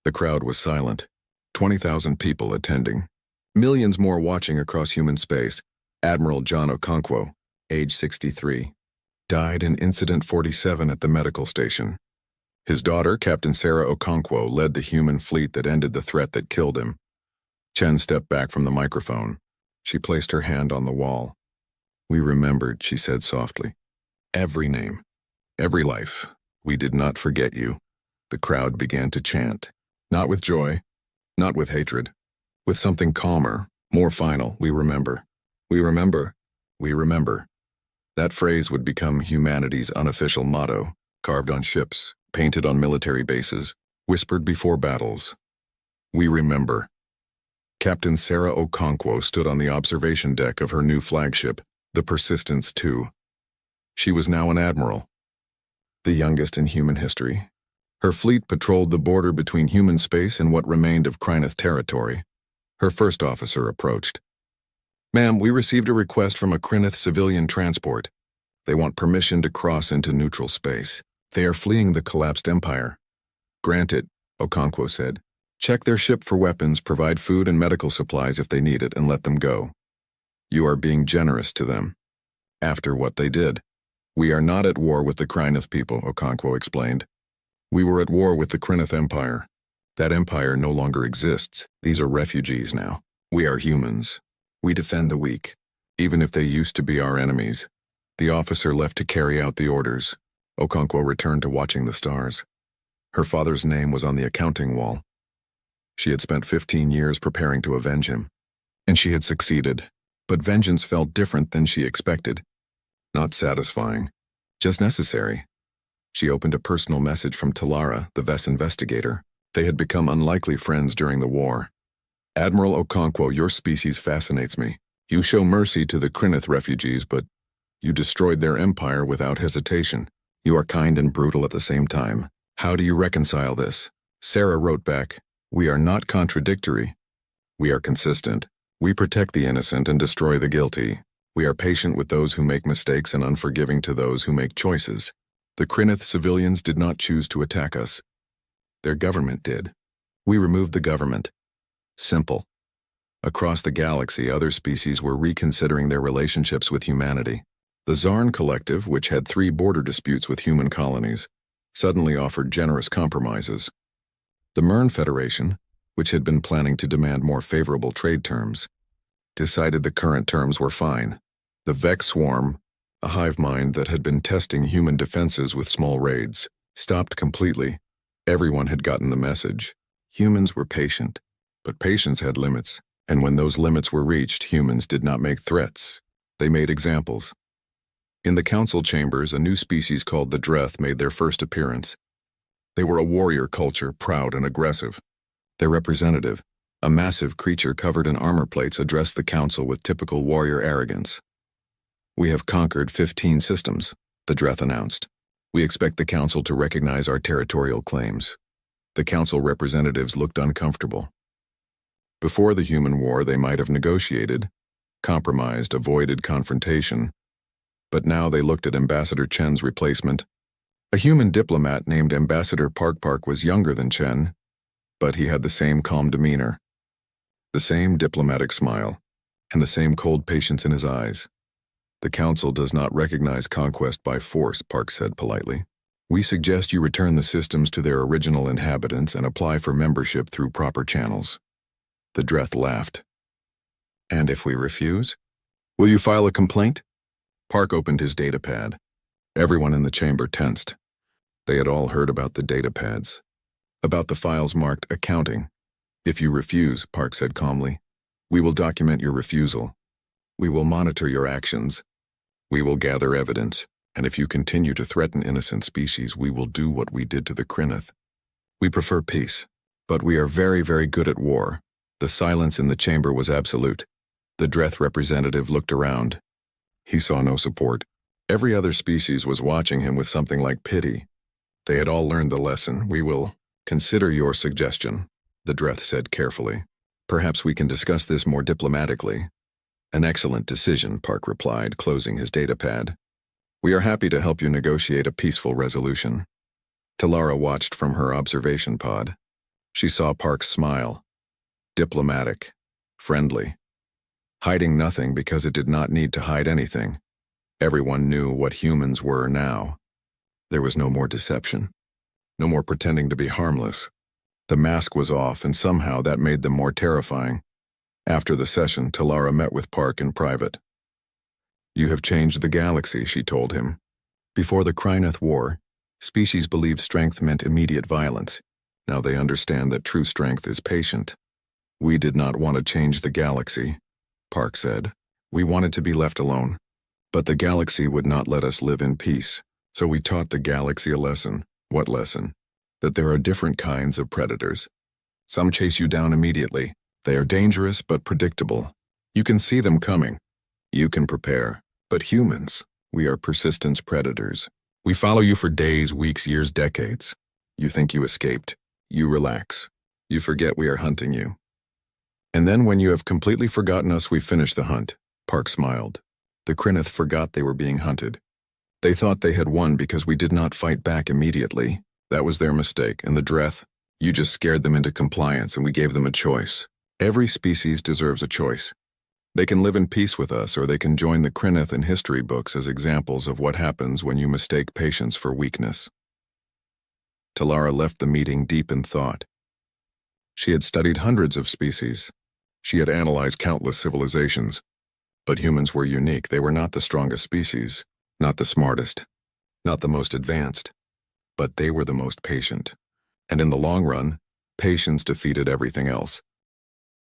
The crowd was silent. 20,000 people attending. Millions more watching across human space. Admiral John Okonkwo, age 63, died in Incident 47 at the medical station. His daughter, Captain Sarah Okonkwo, led the human fleet that ended the threat that killed him. Chen stepped back from the microphone. She placed her hand on the wall. We remembered, she said softly. Every name, every life. We did not forget you. The crowd began to chant. Not with joy, not with hatred. With something calmer, more final. We remember. We remember. We remember. That phrase would become humanity's unofficial motto. carved on ships, painted on military bases, whispered before battles. We remember. Captain Sarah Okonkwo stood on the observation deck of her new flagship, the Persistence II. She was now an admiral, the youngest in human history. Her fleet patrolled the border between human space and what remained of Kryneth territory. Her first officer approached. "Ma'am, we received a request from a Kryneth civilian transport. They want permission to cross into neutral space. They are fleeing the collapsed empire." "Granted," Okonkwo said. "Check their ship for weapons, provide food and medical supplies if they need it, and let them go. You are being generous to them. After what they did." "We are not at war with the Kryneth people," Okonkwo explained. "We were at war with the Kryneth Empire. That empire no longer exists. These are refugees now. We are humans. We defend the weak, even if they used to be our enemies." The officer left to carry out the orders. Okonkwo returned to watching the stars. Her father's name was on the accounting wall. She had spent 15 years preparing to avenge him, and she had succeeded. But vengeance felt different than she expected. Not satisfying, just necessary. She opened a personal message from Talara, the VES investigator. They had become unlikely friends during the war. "Admiral Okonkwo, your species fascinates me. You show mercy to the Kryneth refugees, but you destroyed their empire without hesitation. You are kind and brutal at the same time. How do you reconcile this?" Sarah wrote back, "We are not contradictory. We are consistent. We protect the innocent and destroy the guilty. We are patient with those who make mistakes and unforgiving to those who make choices. The Kryneth civilians did not choose to attack us. Their government did. We removed the government. Simple." Across the galaxy, other species were reconsidering their relationships with humanity. The Zarn Collective, which had 3 border disputes with human colonies, suddenly offered generous compromises. The Mern Federation, which had been planning to demand more favorable trade terms, decided the current terms were fine. The Vex Swarm, a hive mind that had been testing human defenses with small raids, stopped completely. Everyone had gotten the message. Humans were patient, but patience had limits, and when those limits were reached, humans did not make threats. They made examples. In the council chambers, a new species called the Dreth made their first appearance. They were a warrior culture, proud and aggressive. Their representative, a massive creature covered in armor plates, addressed the council with typical warrior arrogance. "We have conquered 15 systems," the Dreth announced. "We expect the council to recognize our territorial claims." The council representatives looked uncomfortable. Before the human war, they might have negotiated, compromised, avoided confrontation. But now they looked at Ambassador Chen's replacement. A human diplomat named Ambassador Park was younger than Chen, but he had the same calm demeanor, the same diplomatic smile, and the same cold patience in his eyes. "The council does not recognize conquest by force," Park said politely. "We suggest you return the systems to their original inhabitants and apply for membership through proper channels." The Dreth laughed. "And if we refuse? Will you file a complaint?" Park opened his datapad. Everyone in the chamber tensed. They had all heard about the datapads, about the files marked accounting. "If you refuse," Park said calmly, "we will document your refusal. We will monitor your actions. We will gather evidence, and if you continue to threaten innocent species, we will do what we did to the Kryneth. We prefer peace, but we are very, very good at war." The silence in the chamber was absolute. The Dreth representative looked around. He saw no support. Every other species was watching him with something like pity. They had all learned the lesson. "We will consider your suggestion," the Dreth said carefully. "Perhaps we can discuss this more diplomatically." "An excellent decision," Park replied, closing his datapad. "We are happy to help you negotiate a peaceful resolution." Talara watched from her observation pod. She saw Park's smile. Diplomatic, friendly, hiding nothing because it did not need to hide anything. Everyone knew what humans were now. There was no more deception, no more pretending to be harmless. The mask was off, and somehow that made them more terrifying. After the session, Talara met with Park in private. "You have changed the galaxy," she told him. "Before the Kryneth War, species believed strength meant immediate violence. Now they understand that true strength is patient." "We did not want to change the galaxy," Park said. "We wanted to be left alone. But the galaxy would not let us live in peace. So we taught the galaxy a lesson. What lesson? That there are different kinds of predators. Some chase you down immediately. They are dangerous but predictable. You can see them coming. You can prepare. But humans, we are persistence predators. We follow you for days, weeks, years, decades. You think you escaped. You relax. You forget we are hunting you. And then when you have completely forgotten us, we finish the hunt. Park smiled. The Krynith forgot they were being hunted. They thought they had won because we did not fight back immediately. That was their mistake, and the Dreth, you just scared them into compliance and we gave them a choice. Every species deserves a choice. They can live in peace with us, or they can join the Krynith in history books as examples of what happens when you mistake patience for weakness. Talara left the meeting deep in thought. She had studied hundreds of species. She had analyzed countless civilizations. But humans were unique. They were not the strongest species, not the smartest, not the most advanced, but they were the most patient. And in the long run, patience defeated everything else.